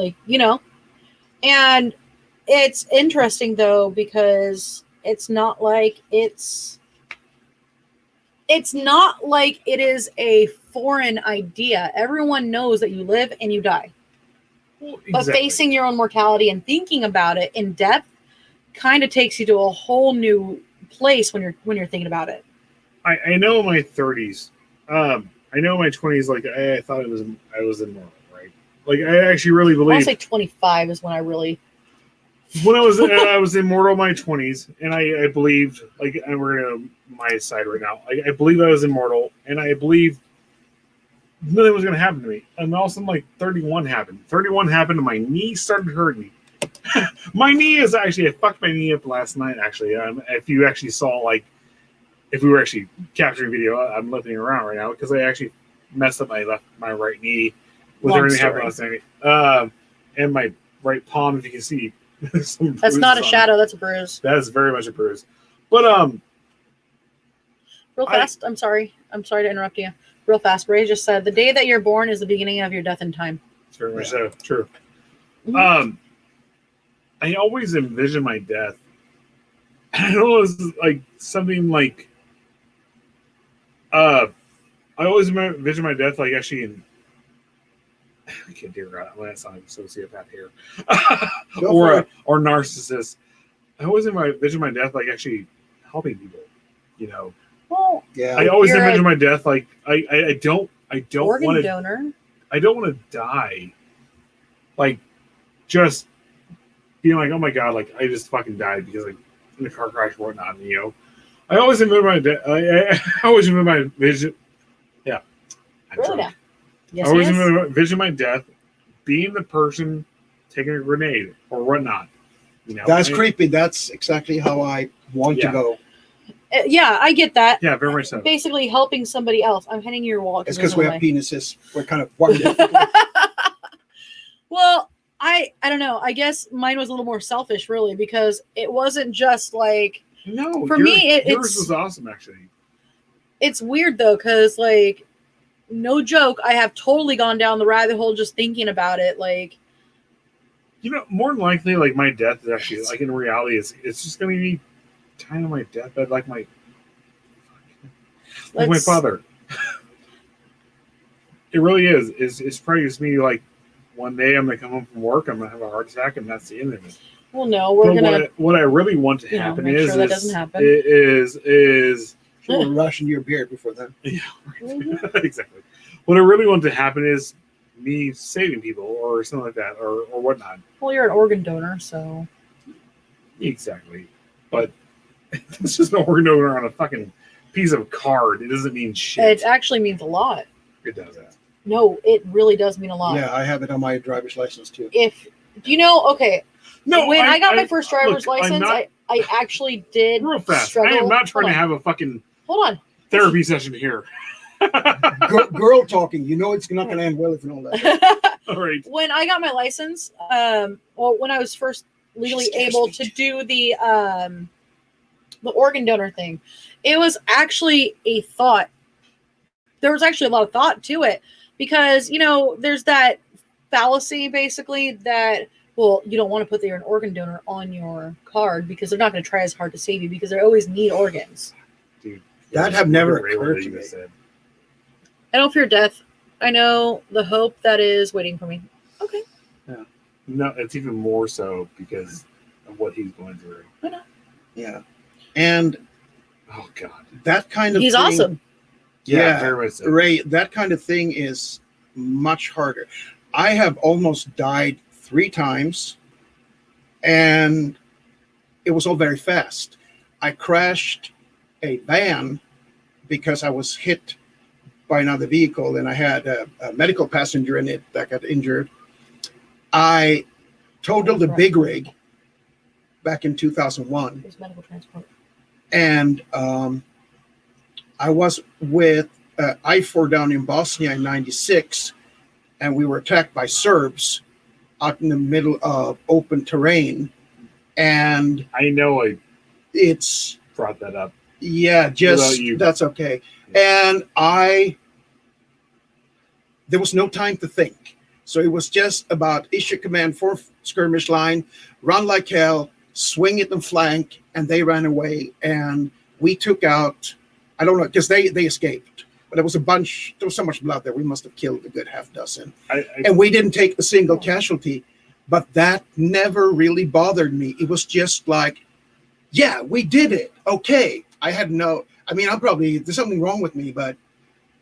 and it's interesting though, because it's not like it is a foreign idea. Everyone knows that you live and you die. Well, exactly. But facing your own mortality and thinking about it in depth kind of takes you to a whole new place when you're thinking about it. I know in my 30s, I know in my 20s, like I thought I was immortal, right? Like I actually really I believe. want to say 25 is when I really. When I was immortal in my 20s, and I believed, like, and we're gonna my side right now. I believe I was immortal, and I believed nothing was gonna happen to me. And all of a sudden, like 31 happened. 31 happened, and my knee started hurting me. My knee is actually, I fucked my knee up last night. Actually, if you actually saw, like, if we were actually capturing video, I'm looking around right now because I actually messed up my right knee with everything happening last night, and my right palm, if you can see. That's not a shadow. That's a bruise. That is very much a bruise. But real fast. I'm sorry to interrupt you. Real fast. Ray just said the day that you're born is the beginning of your death in time. It's very much so true. Mm-hmm. I always envision my death. I don't know, it's like something like. I always envision my death like actually in. I can't do it. I'm gonna sound like a sociopath here, or narcissist. I always envision my death like actually helping people. Well, Yeah. I always envision my death like I don't organ want to. donor. I don't want to die. Like, just being like, oh my god, like I just fucking died because like in a car crash or whatnot. I always envision my death. I always envision my vision. Yeah. I'm Really? drunk. Yes, I always yes. envision my death being the person taking a grenade or whatnot. That's creepy. That's exactly how I want to go. Yeah, I get that. Yeah, very much so. Basically helping somebody else. I'm hitting your wall. It's because we have penises. We're kind of wired differently. Well, I don't know. I guess mine was a little more selfish, really, because it wasn't just like. No, for me, yours was awesome, actually. It's weird though, because like, no joke, I have totally gone down the rabbit hole just thinking about it. Like, more than likely, like my death is actually like in reality, it's just going to be time of my deathbed, like my father. It really is. It's probably just me. Like one day, I'm gonna come home from work, I'm gonna have a heart attack, and that's the end of it. Well, no, we're But gonna what I really want to happen make is sure that doesn't happen. is So we're rushing your beard before then. yeah, Mhm. exactly. What I really want to happen is me saving people or something like that or whatnot. Well, you're an organ donor, so Exactly. But this is no organ donor on a fucking piece of card. It doesn't mean shit. it actually means a lot. It does that. No, it really does mean a lot. Yeah, I have it on my driver's license too. If do you know? Okay, No, when I got my first driver's look, license, I actually did real fast. struggle. I am not trying Hold to on. have a fucking Hold on. therapy session here. Girl talking. You know it's not going to end well if you don't let it. All right. When I got my license, well, when I was first legally able to do the organ donor thing, it was actually a thought. There was actually a lot of thought to it because, you know, there's that fallacy basically that, well, you don't want to put that you're an organ donor on your card because they're not going to try as hard to save you because they always need organs. Dude, That have never Ray occurred what to you me. said. I don't fear death. I know the hope that is waiting for me. Okay. No, it's even more so because of what he's going through. Yeah. And Oh God. that kind of He's thing, awesome. Yeah, very much so. Ray, that kind of thing is much harder. I have almost died 3 times, and it was all very fast. I crashed a van because I was hit by another vehicle, and I had a medical passenger in it that got injured. I totaled a big rig back in 2001. There's medical transport. And I was with I-4 down in Bosnia in 96, and we were attacked by Serbs out in the middle of open terrain. And I know I it's, brought that up. yeah, just, Without you. that's okay. And there was no time to think. So it was just about issue command for skirmish line, run like hell, swing it and flank, and they ran away. And we took out, I don't know, because they escaped. But there was so much blood there, we must have killed a good half dozen. And we didn't take a single casualty. But that never really bothered me. It was just like, yeah, we did it. Okay. There's something wrong with me, but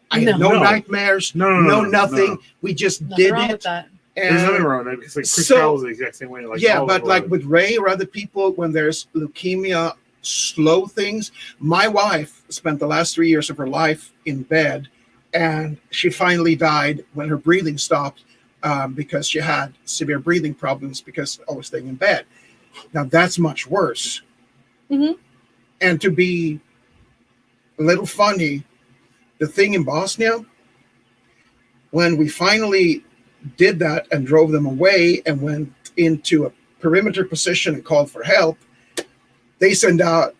I had no nightmares, no nothing. No. We just Nothing did wrong it. with that. And There's nothing wrong with that because like Chris So- Kyle was the exact same way. Like, yeah, all but over like it. with Ray or other people, when there's leukemia, slow things. My wife spent the last 3 years of her life in bed, and she finally died when her breathing stopped because she had severe breathing problems because I was staying in bed. Now that's much worse. Mhm. And to be a little funny, the thing in Bosnia, when we finally did that and drove them away and went into a perimeter position and called for help, they sent out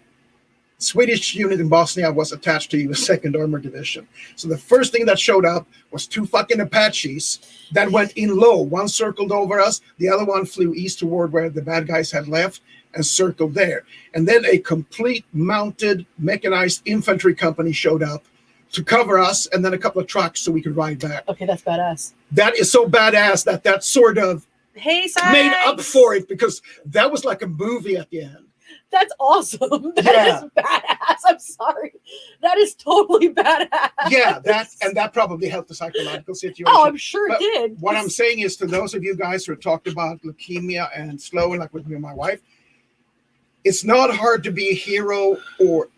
Swedish unit in Bosnia was attached to U.S. 2nd Armored Division. So the first thing that showed up was 2 fucking Apaches that went in low. One circled over us, the other one flew east toward where the bad guys had left and circled there. And then a complete mounted mechanized infantry company showed up to cover us, and then a couple of trucks so we could ride back. Okay, that's badass. That is so badass that sort of Hey, Sykes! made up for it, because that was like a movie at the end. That's awesome. That Yeah. is badass. I'm sorry. That is totally badass. Yeah, that probably helped the psychological situation. Oh, I'm sure But it did. What I'm saying is, to those of you guys who have talked about leukemia and slow, and like with me and my wife, it's not hard to be a hero or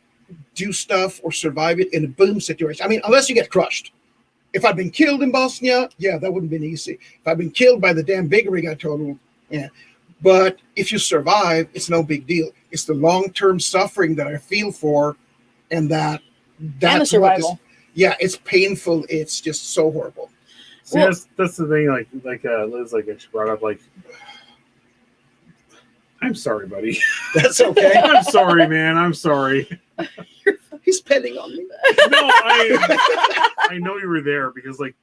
do stuff or survive it in a boom situation. I mean, unless you get crushed. If I'd been killed in Bosnia, yeah, that wouldn't have been easy. If I'd been killed by the damn big rig I totaled, yeah. But if you survive, it's no big deal. It's the long-term suffering that I feel for, and that's And the what survival. yeah, it's painful. It's just so horrible. See, Well- that's the thing. Like Liz, like she brought up, like, I'm sorry, buddy. That's okay. I'm sorry, man. I'm sorry. He's petting on me. No, I know you were there because like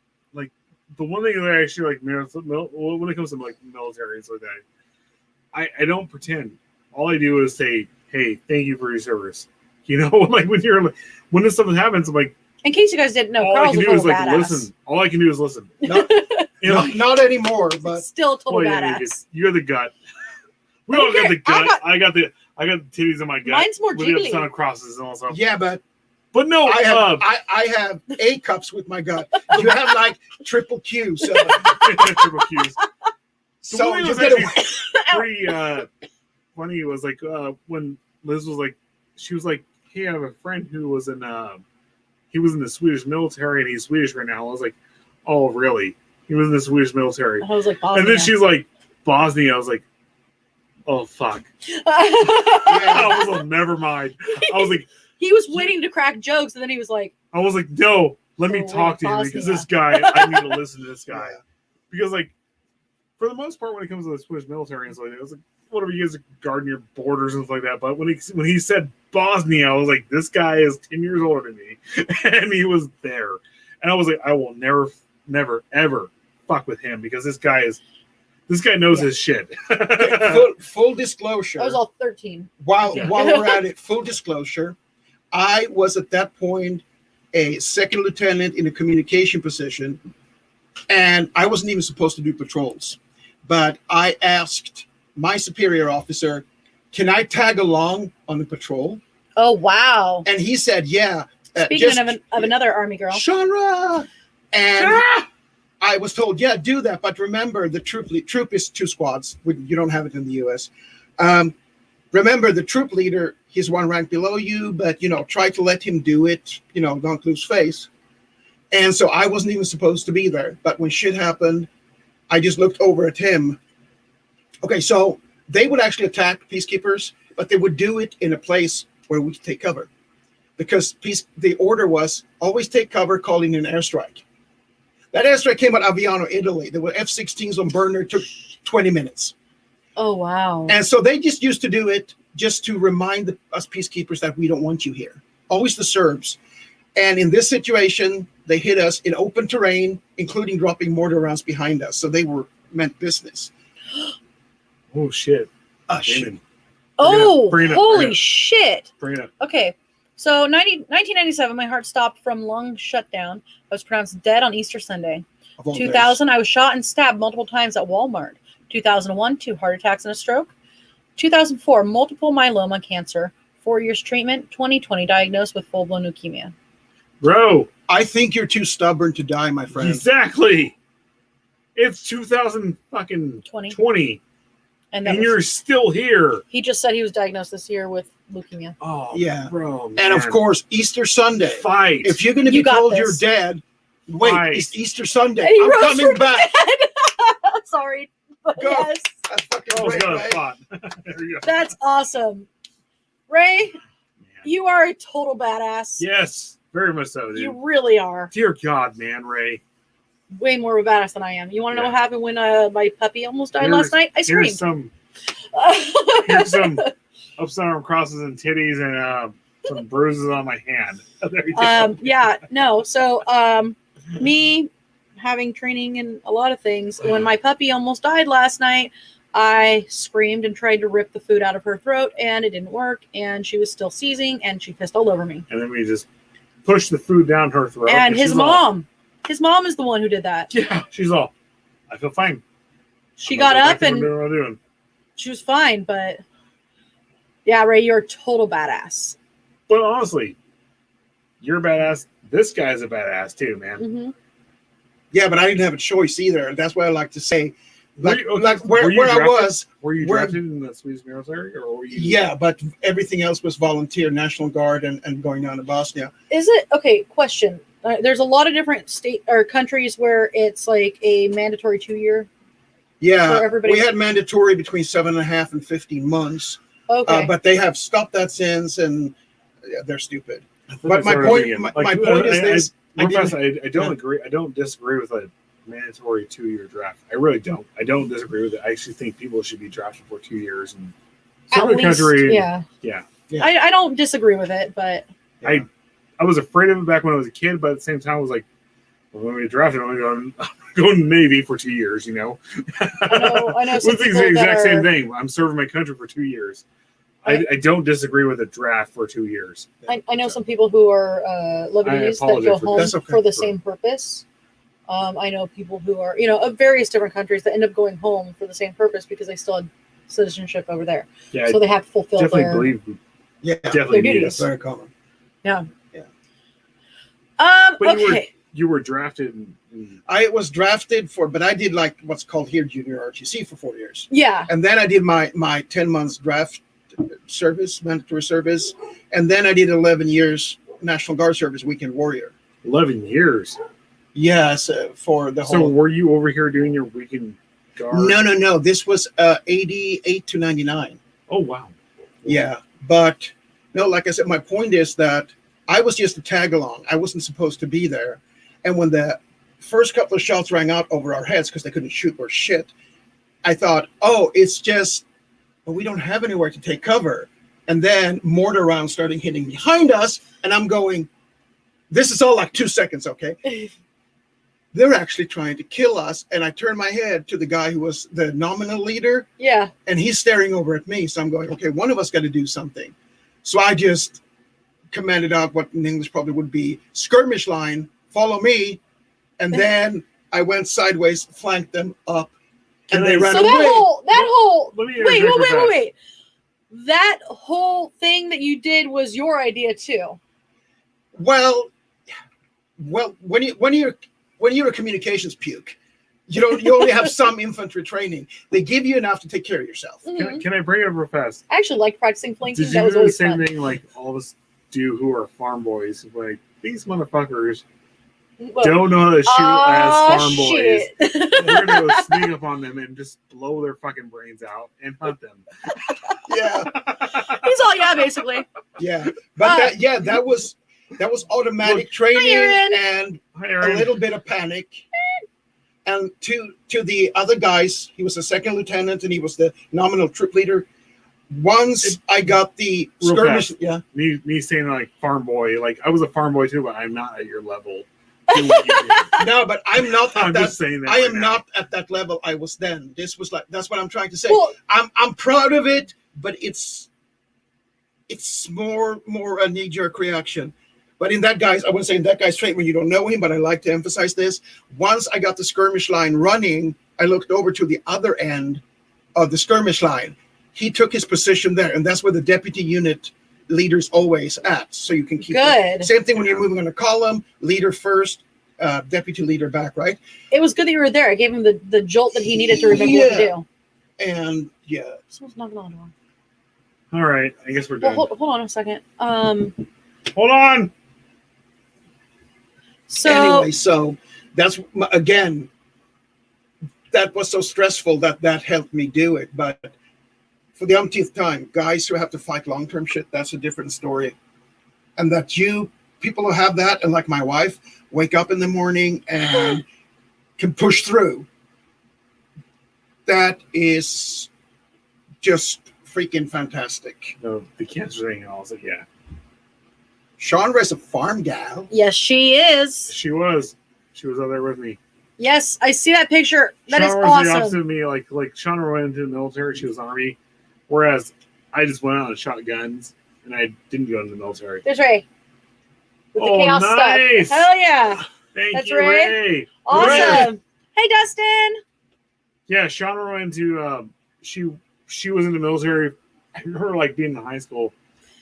the one thing that I actually like when it comes to like military and stuff like that, I don't pretend. All I do is say, hey, thank you for your service. You know, like when this stuff happens, I'm like, In case you guys didn't know, all I Carl's can a do is total like badass. listen. All I can do is listen. Not, You know, not anymore, but Still a total well, yeah, badass. you're the gut. We all got the gut. got- I got the titties in my gut. Mine's more with the jiggly. upside crosses and all stuff. Yeah, but But no, I have A cups with my gut. You have like triple Q. So, triple Qs. so one thing you was get actually away. pretty funny was like when Liz was like, she was like, "Hey, I have a friend who was in he was in the Swedish military and he's Swedish right now." I was like, "Oh, really? He was in the Swedish military?" I was like, And then she's like, "Bosnia." I was like, "Oh fuck." Yeah. I was like, "Never mind." I was like, he was waiting to crack jokes, and then he was like, "No, let me Oh, talk to him Bosnia. because this guy, I need to listen to this guy." Yeah. Because like, for the most part, when it comes to the Swedish military and stuff like that, I was like, whatever, you guys are guarding your borders and stuff like that. But when he said Bosnia, I was like, this guy is 10 years older than me, and he was there, and I was like, I will never, ever fuck with him because this guy knows his shit. Full disclosure. I was all 13. While Yeah. we're at it, full disclosure, I was at that point a second lieutenant in a communication position, and I wasn't even supposed to do patrols. But I asked my superior officer, "Can I tag along on the patrol?" Oh wow! And he said, "Yeah." Speaking of another army girl, Shara! And I was told, "Yeah, do that. But remember, the troop is 2 squads. You don't have it in the U.S. Remember, the troop leader, he's 1 rank below you, but, try to let him do it. Don't lose face." And so I wasn't even supposed to be there. But when shit happened, I just looked over at him. Okay, so they would actually attack peacekeepers, but they would do it in a place where we could take cover. Because the order was always take cover, calling an airstrike. That airstrike came out of Aviano, Italy. There were F-16s on burner. It took 20 minutes. oh wow! And so they just used to do it just to remind us peacekeepers that we don't want you here. Always the Serbs. And in this situation, they hit us in open terrain, including dropping mortar rounds behind us. So they meant business. Oh shit! Shit. Damon, Oh, bring it up, holy bring it up. shit! bring it up. Okay, so 1997, my heart stopped from lung shutdown. I was pronounced dead on Easter Sunday. Of all 2000, I was shot and stabbed multiple times at Walmart. 2001, 2 heart attacks and a stroke. 2004, multiple myeloma cancer. 4 years treatment. 2020, diagnosed with full-blown leukemia. Bro, I think you're too stubborn to die, my friend. exactly. It's 2020, And and you're still here. he just said he was diagnosed this year with leukemia. Oh Yeah. bro. And of man. course, Easter Sunday. fight. If you're going to You be got told this. you're dead, wait, Right. it's Easter Sunday. And he I'm rose coming from back. I'm sorry, but Go. yes, That's fucking Oh, it's great, got a right? spot. There you go. that's awesome. Ray, Man. you are a total badass. Yes, very much so, dude. You really are. Dear God, man, Ray. Way more of a badass than I am. You want to know Yeah. what happened when my puppy almost died Here's- last night? I Here's screamed. some upside down crosses and titties and some bruises on my hand. There you go. Yeah, no. So, me having training in a lot of things. When my puppy almost died last night, I screamed and tried to rip the food out of her throat, and it didn't work. And she was still seizing, and she pissed all over me. And then we just pushed the food down her throat. And his she's all- mom is the one who did that. yeah, she's all, I feel fine. She I'm got gonna go up back to and doing what I'm doing. she was fine, but yeah, Ray, you're a total badass. But honestly, you're a badass. This guy's a badass too, man. Hmm. Yeah, but I didn't have a choice either. That's why I like to say, Were like, you- okay, like were where you I drafted? was, Were you Where- drafted in the Swedish military, or were you? yeah, but everything else was volunteer, National Guard, and going down to Bosnia. Is it okay? Question. There's a lot of different state or countries where it's like a mandatory 2-year. Yeah, For everybody. we had mandatory between 7.5 and 15 months, Okay. but they have stopped that since, and they're stupid. I thought But they my started point- again. my point is this, I I didn't- don't agree. I don't disagree with a mandatory 2-year draft. I really don't. I don't disagree with it. I actually think people should be drafted for 2 years and At some of the least, country. yeah. Yeah. Yeah. I don't disagree with it, but I was afraid of it back when I was a kid, but at the same time, I was like, well, when we drafted, I'm going to Navy for 2 years. You know, I know some it's the people that exact same are. thing. I'm serving my country for 2 years. I don't disagree with a draft for 2 years. I know some people who are Lebanese that apologize go for home That's okay. for the same purpose. I know people who are, of various different countries that end up going home for the same purpose because they still had citizenship over there. Yeah, So they have to fulfill definitely their believe. Yeah, Definitely Their need that's it. very common. yeah. Yeah. But Okay. you were drafted. I was drafted but I did like what's called here junior RTC for 4 years. Yeah. And then I did my 10 months draft service, mandatory service. And then I did 11 years National Guard service, weekend warrior. 11 years. Yes, for the So whole. were you over here doing your weekend guard? No. This was 88 to 99. Oh, wow. Yeah. But no, like I said, my point is that I was just a tag along. I wasn't supposed to be there. And when the first couple of shots rang out over our heads because they couldn't shoot worth shit, I thought, oh, it's just, well, we don't have anywhere to take cover. And then mortar rounds starting hitting behind us. And I'm going, this is all like 2 seconds, okay? They're actually trying to kill us. And I turned my head to the guy who was the nominal leader. Yeah. And he's staring over at me. So I'm going, okay, one of us got to do something. So I just commanded out what in English probably would be skirmish line, follow me. And then I went sideways, flanked them up, and they ran So away. that whole Let me wait. interject with that. That whole thing that you did was your idea too. Well, when you're a communications puke, you only have some infantry training. They give you enough to take care of yourself. Mhm. Can I bring it up real fast? I actually liked practicing flanking. Did That you was do the always same fun. thing like all of us do who are farm boys? Like, these motherfuckers Well, don't know how to shoot as farm shit. boys. We're gonna go sneak up on them and just blow their fucking brains out and hunt them. Yeah, He's all yeah, basically. yeah. But that was automatic training Aaron. and Hi, a Aaron. little bit of panic. And to the other guys, he was a second lieutenant and he was the nominal troop leader. Once I got the Real skirmish, fast. yeah, Me saying like farm boy, like I was a farm boy too, but I'm not at your level. Do what you do. no, but I'm not at I'm that. just saying that. I right am now. not at that level I was then. This was like that's what I'm trying to say. Well, I'm proud of it, but it's more a knee-jerk reaction. But in that guy's, I wouldn't say in that guy's trait when you don't know him, but I like to emphasize this. Once I got the skirmish line running, I looked over to the other end of the skirmish line. He took his position there, and that's where the deputy unit leader's always at. So you can keep good. Same thing when you're moving on a column, leader first, deputy leader back, right? It was good that you were there. It gave him the jolt that he needed to remember what to do. And yeah, Someone's knocking on the door. All right, I guess we're Well, done. hold on a second. Hold on. So anyway, so that's again, that was so stressful that helped me do it. But for the umpteenth time, guys who have to fight long-term shit, that's a different story. And that people who have that, and like my wife, wake up in the morning and can push through. That is just freaking fantastic. No, the cancer thing. I was like, yeah, Chandra is a farm gal. yes, she is. she was out there with me. Yes, I see that picture. That is Shauna was the opposite awesome. of me. Like Shauna went into the military. She was Army, whereas I just went out and shot guns, and I didn't go into the military. There's Ray. With the Oh, chaos nice. stuff. Hell yeah. Thank That's you, right. Ray. Awesome. Hey, Dustin. Yeah, Shauna went into she was in the military. Her like being in high school,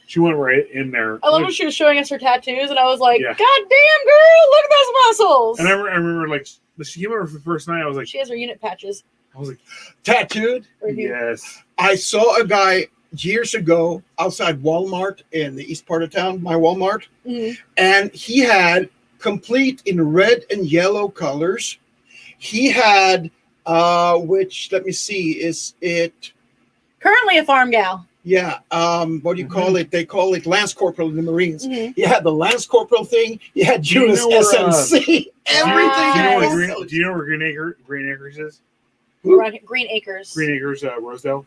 she went right in there. I love when she was showing us her tattoos, and I was like, Yeah. God damn, girl, look at those muscles. And I remember like she came over for the first night. I was like, She has her unit patches. I was like, Tattooed. Right here. yes. I saw a guy years ago outside Walmart in the east part of town, my Walmart, Mhm. and he had complete in red and yellow colors. He had which let me see, is it Currently a farm gal. what do you call it? They call it Lance Corporal in the Marines. Mhm. You had the Lance Corporal thing, you had Do you Judas know where, SNC, everything. Wow. Do you know in where full Green, colors. do you know where Green Acres is? Around Green Acres. Green Acres, Rosedale.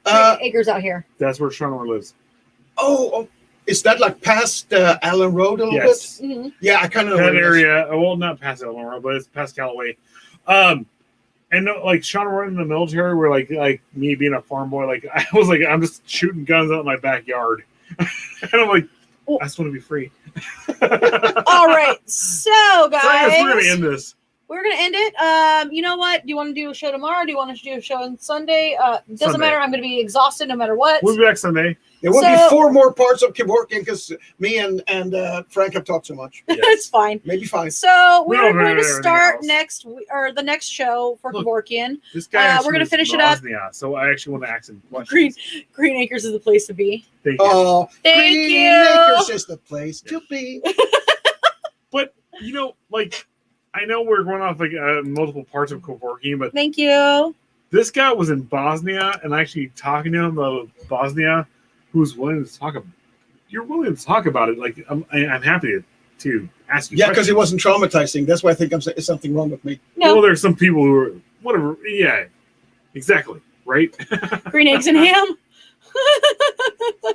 Uh, Green Acres out here. That's where Shauna lives. oh, is that like past Allen Road a little Yes. bit? Mhm. Yeah, I kind of know That where it is. area, well, not past Elmore, but it's past Callaway. And like Shauna went in the military, where like me being a farm boy, like I was like, I'm just shooting guns out in my backyard, and I'm like, I just want to be free. All right. So, So I guess we're gonna guys, end this. we're gonna end it. You know what? Do you want to do a show tomorrow? Do you want to do a show on Sunday? Doesn't Sunday. matter. I'm gonna be exhausted no matter what. We'll be back Sunday. There will So- be 4 more parts of Kevorkian because me and Frank have talked so much. It's fine. Maybe 5. So We we're don't going to remember everything start else. the next show for Look, Kevorkian. This guy we're gonna is finish it up. Bosnia, so I actually want to ask him questions. Green Acres is the place to be. Thank you. Oh, Thank Green you. Acres is the place to be. But you know, like, I know we're going off like multiple parts of Kevorkian, but Thank you. this guy was in Bosnia and actually talking to him about Bosnia, who's willing to talk about. You're willing to talk about it. Like, I'm happy to ask you. Yeah, because it questions. wasn't traumatizing. That's why I think it's something wrong with me. No, Well, there's some people who are whatever. Yeah, exactly. Right. green eggs and ham.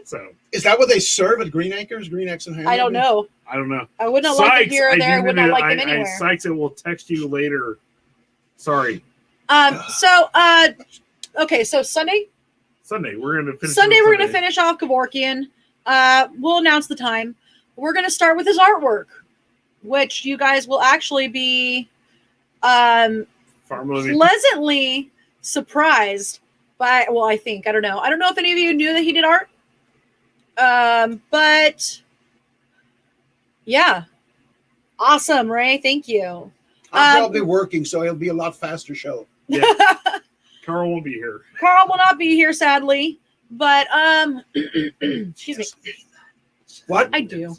So Is that what they serve at Green Acres? Green Eggs and Ham? I don't know. I don't know. I would not like it Sykes, here or there. I would not like them I anywhere. Sykes, I will text you later. Sorry. Okay, so Sunday We're gonna finish. Sunday on we're gonna Sunday. finish off Kevorkian. We'll announce the time. We're gonna start with his artwork, which you guys will actually be Farm living. pleasantly surprised by. Well, I think I don't know if any of you knew that he did art. But yeah, awesome, Ray. Thank you. I'll probably be working, so it'll be a lot faster show. Yeah. Carl won't be here. Carl will not be here, sadly, but excuse me. What? I do.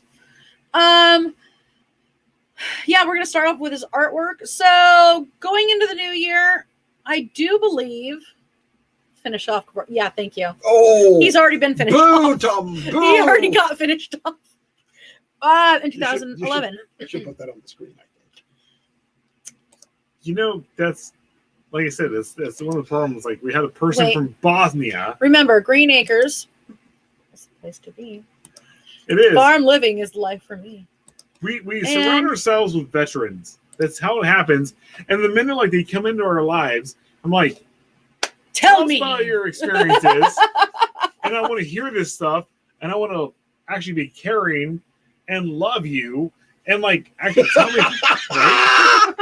Yeah, we're gonna start off with his artwork. So going into the new year, I do believe finish off. Yeah, thank you. Oh, He's already been finished boo, off. Tom, boo. He already got finished off. In You should- 2011. I should put that on the screen, I think. You know, that's like I said. That's one of the problems. Like, we had a person Wait. from Bosnia. Remember, Green Acres. That's the place to be. It is. Farm living is life for me. We surround ourselves with veterans. That's how it happens. And the minute like they come into our lives, I'm like, Tell us me. about your experiences. And I want to hear this stuff. And I want to actually be caring and love you. And like, actually tell me. Right?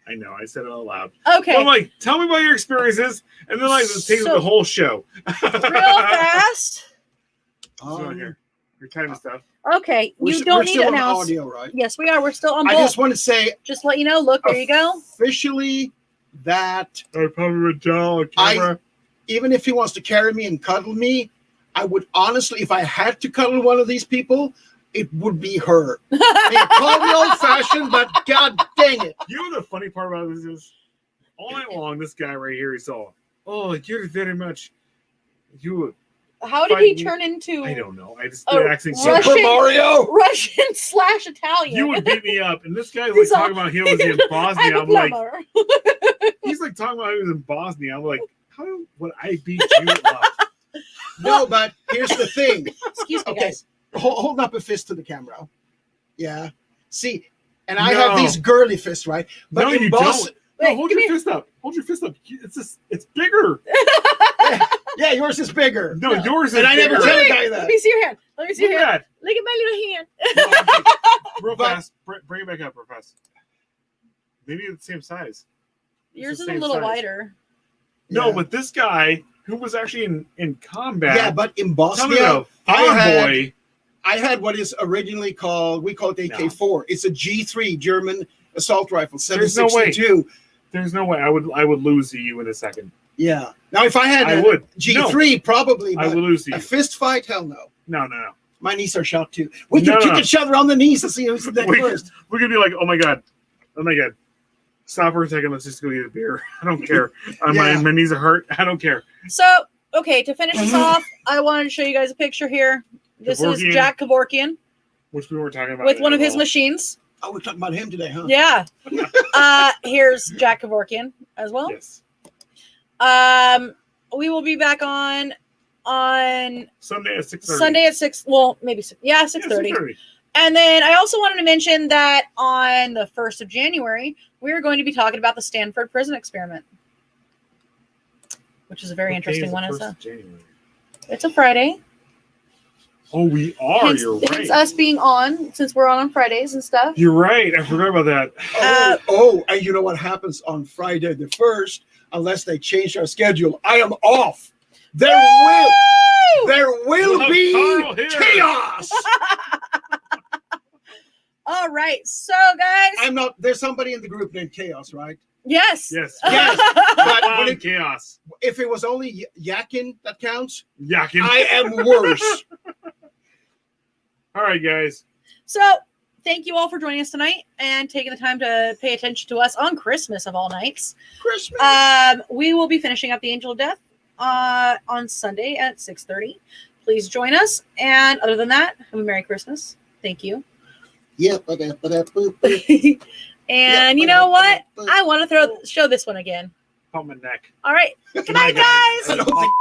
I know, I said it out loud. Okay. But I'm like, tell me about your experiences. And then like, it takes So- the whole show. Real fast. So here, your time and stuff. Okay. We're You s- don't we're need still to on announce. audio, right? Yes, we are. We're still on I both. just want to say Just let you know. Look, there you go. officially that I probably would tell a camera. even if he wants to carry me and cuddle me, I would honestly, if I had to cuddle one of these people, it would be her. They call me old-fashioned, but god dang it. You know the funny part about this is, all night long, this guy right here is all, oh, you're very much, you. How did he Fighting- turn into I don't know. I just Oh, the accent. Russian- Super Mario. Russian/Italian? You would beat me up, and this guy like He's all- talking about he was in Bosnia. I'm a I'm like, plumber. he's like talking about he was in Bosnia. I'm like, how would I beat you up? No, but here's the thing. Excuse me, Okay. guys. Hold up a fist to the camera. Yeah. See, and I No. have these girly fists, right? But No, in you Boston, don't. No, Wait, hold give your me- fist up. Hold your fist up. It's bigger. yeah, yours is bigger. No, yours is And I never bigger. tell a Wait, guy Let that. me see your hand. Let me see Look your at hand. that. Look at my little hand. No, real But- fast. Bring it back up real fast. Maybe it's the same size. Yours the is a same little size. wider. No, Yeah. but this guy who was actually in combat. Yeah, but in tell me Bosnia, about I Farm had- Boy. I had what is originally called, we call it AK-4. It's a G3 German assault rifle, There's no way. 7.62. There's no way I would lose to you in a second. Yeah. Now, if I had I a would. G3, probably, I but would lose to a you. fist fight, hell no. No. My knees are shot too. We No, can kick no. each other on the knees to see who's the next We- first. We're gonna be like, oh my god. Stop for a second. Let's just go get a beer. I don't care. Yeah. My knees are hurt. I don't care. So, okay, to finish this off, I wanted to show you guys a picture here. This is Kevorkian. Jack Kevorkian Which we weren't talking about. with one of at his all. machines. Oh, we're talking about him today, huh? Yeah. Here's Jack Kevorkian as well. Yes. We will be back on Sunday at 6:30. Sunday at 6. Well, maybe 6. Yeah, 6:30. 6:30. And then I also wanted to mention that on the 1st of January, we are going to be talking about the Stanford prison experiment, which is a very What day interesting is the one. 1st of January? It's a Friday. Oh, we are. Hence, You're hence right. us being on, since we're on Fridays and stuff. You're right. I forgot about that. And you know what happens on Friday the 1st? Unless they change our schedule, I am off. There will We'll have be Carl here. chaos. All right, so guys, There's somebody in the group named Chaos, right? yes, Yes. Yes. But when Chaos. if it was only Yakin that counts, Yakin. I am worse. All right, guys. So thank you all for joining us tonight and taking the time to pay attention to us on Christmas of all nights. Christmas. We will be finishing up the Angel of Death on Sunday at 6:30. Please join us. And other than that, have a Merry Christmas. Thank you. Yeah, And you know what? I want to show this one again. Pump my neck. All right. Good night, guys. I don't think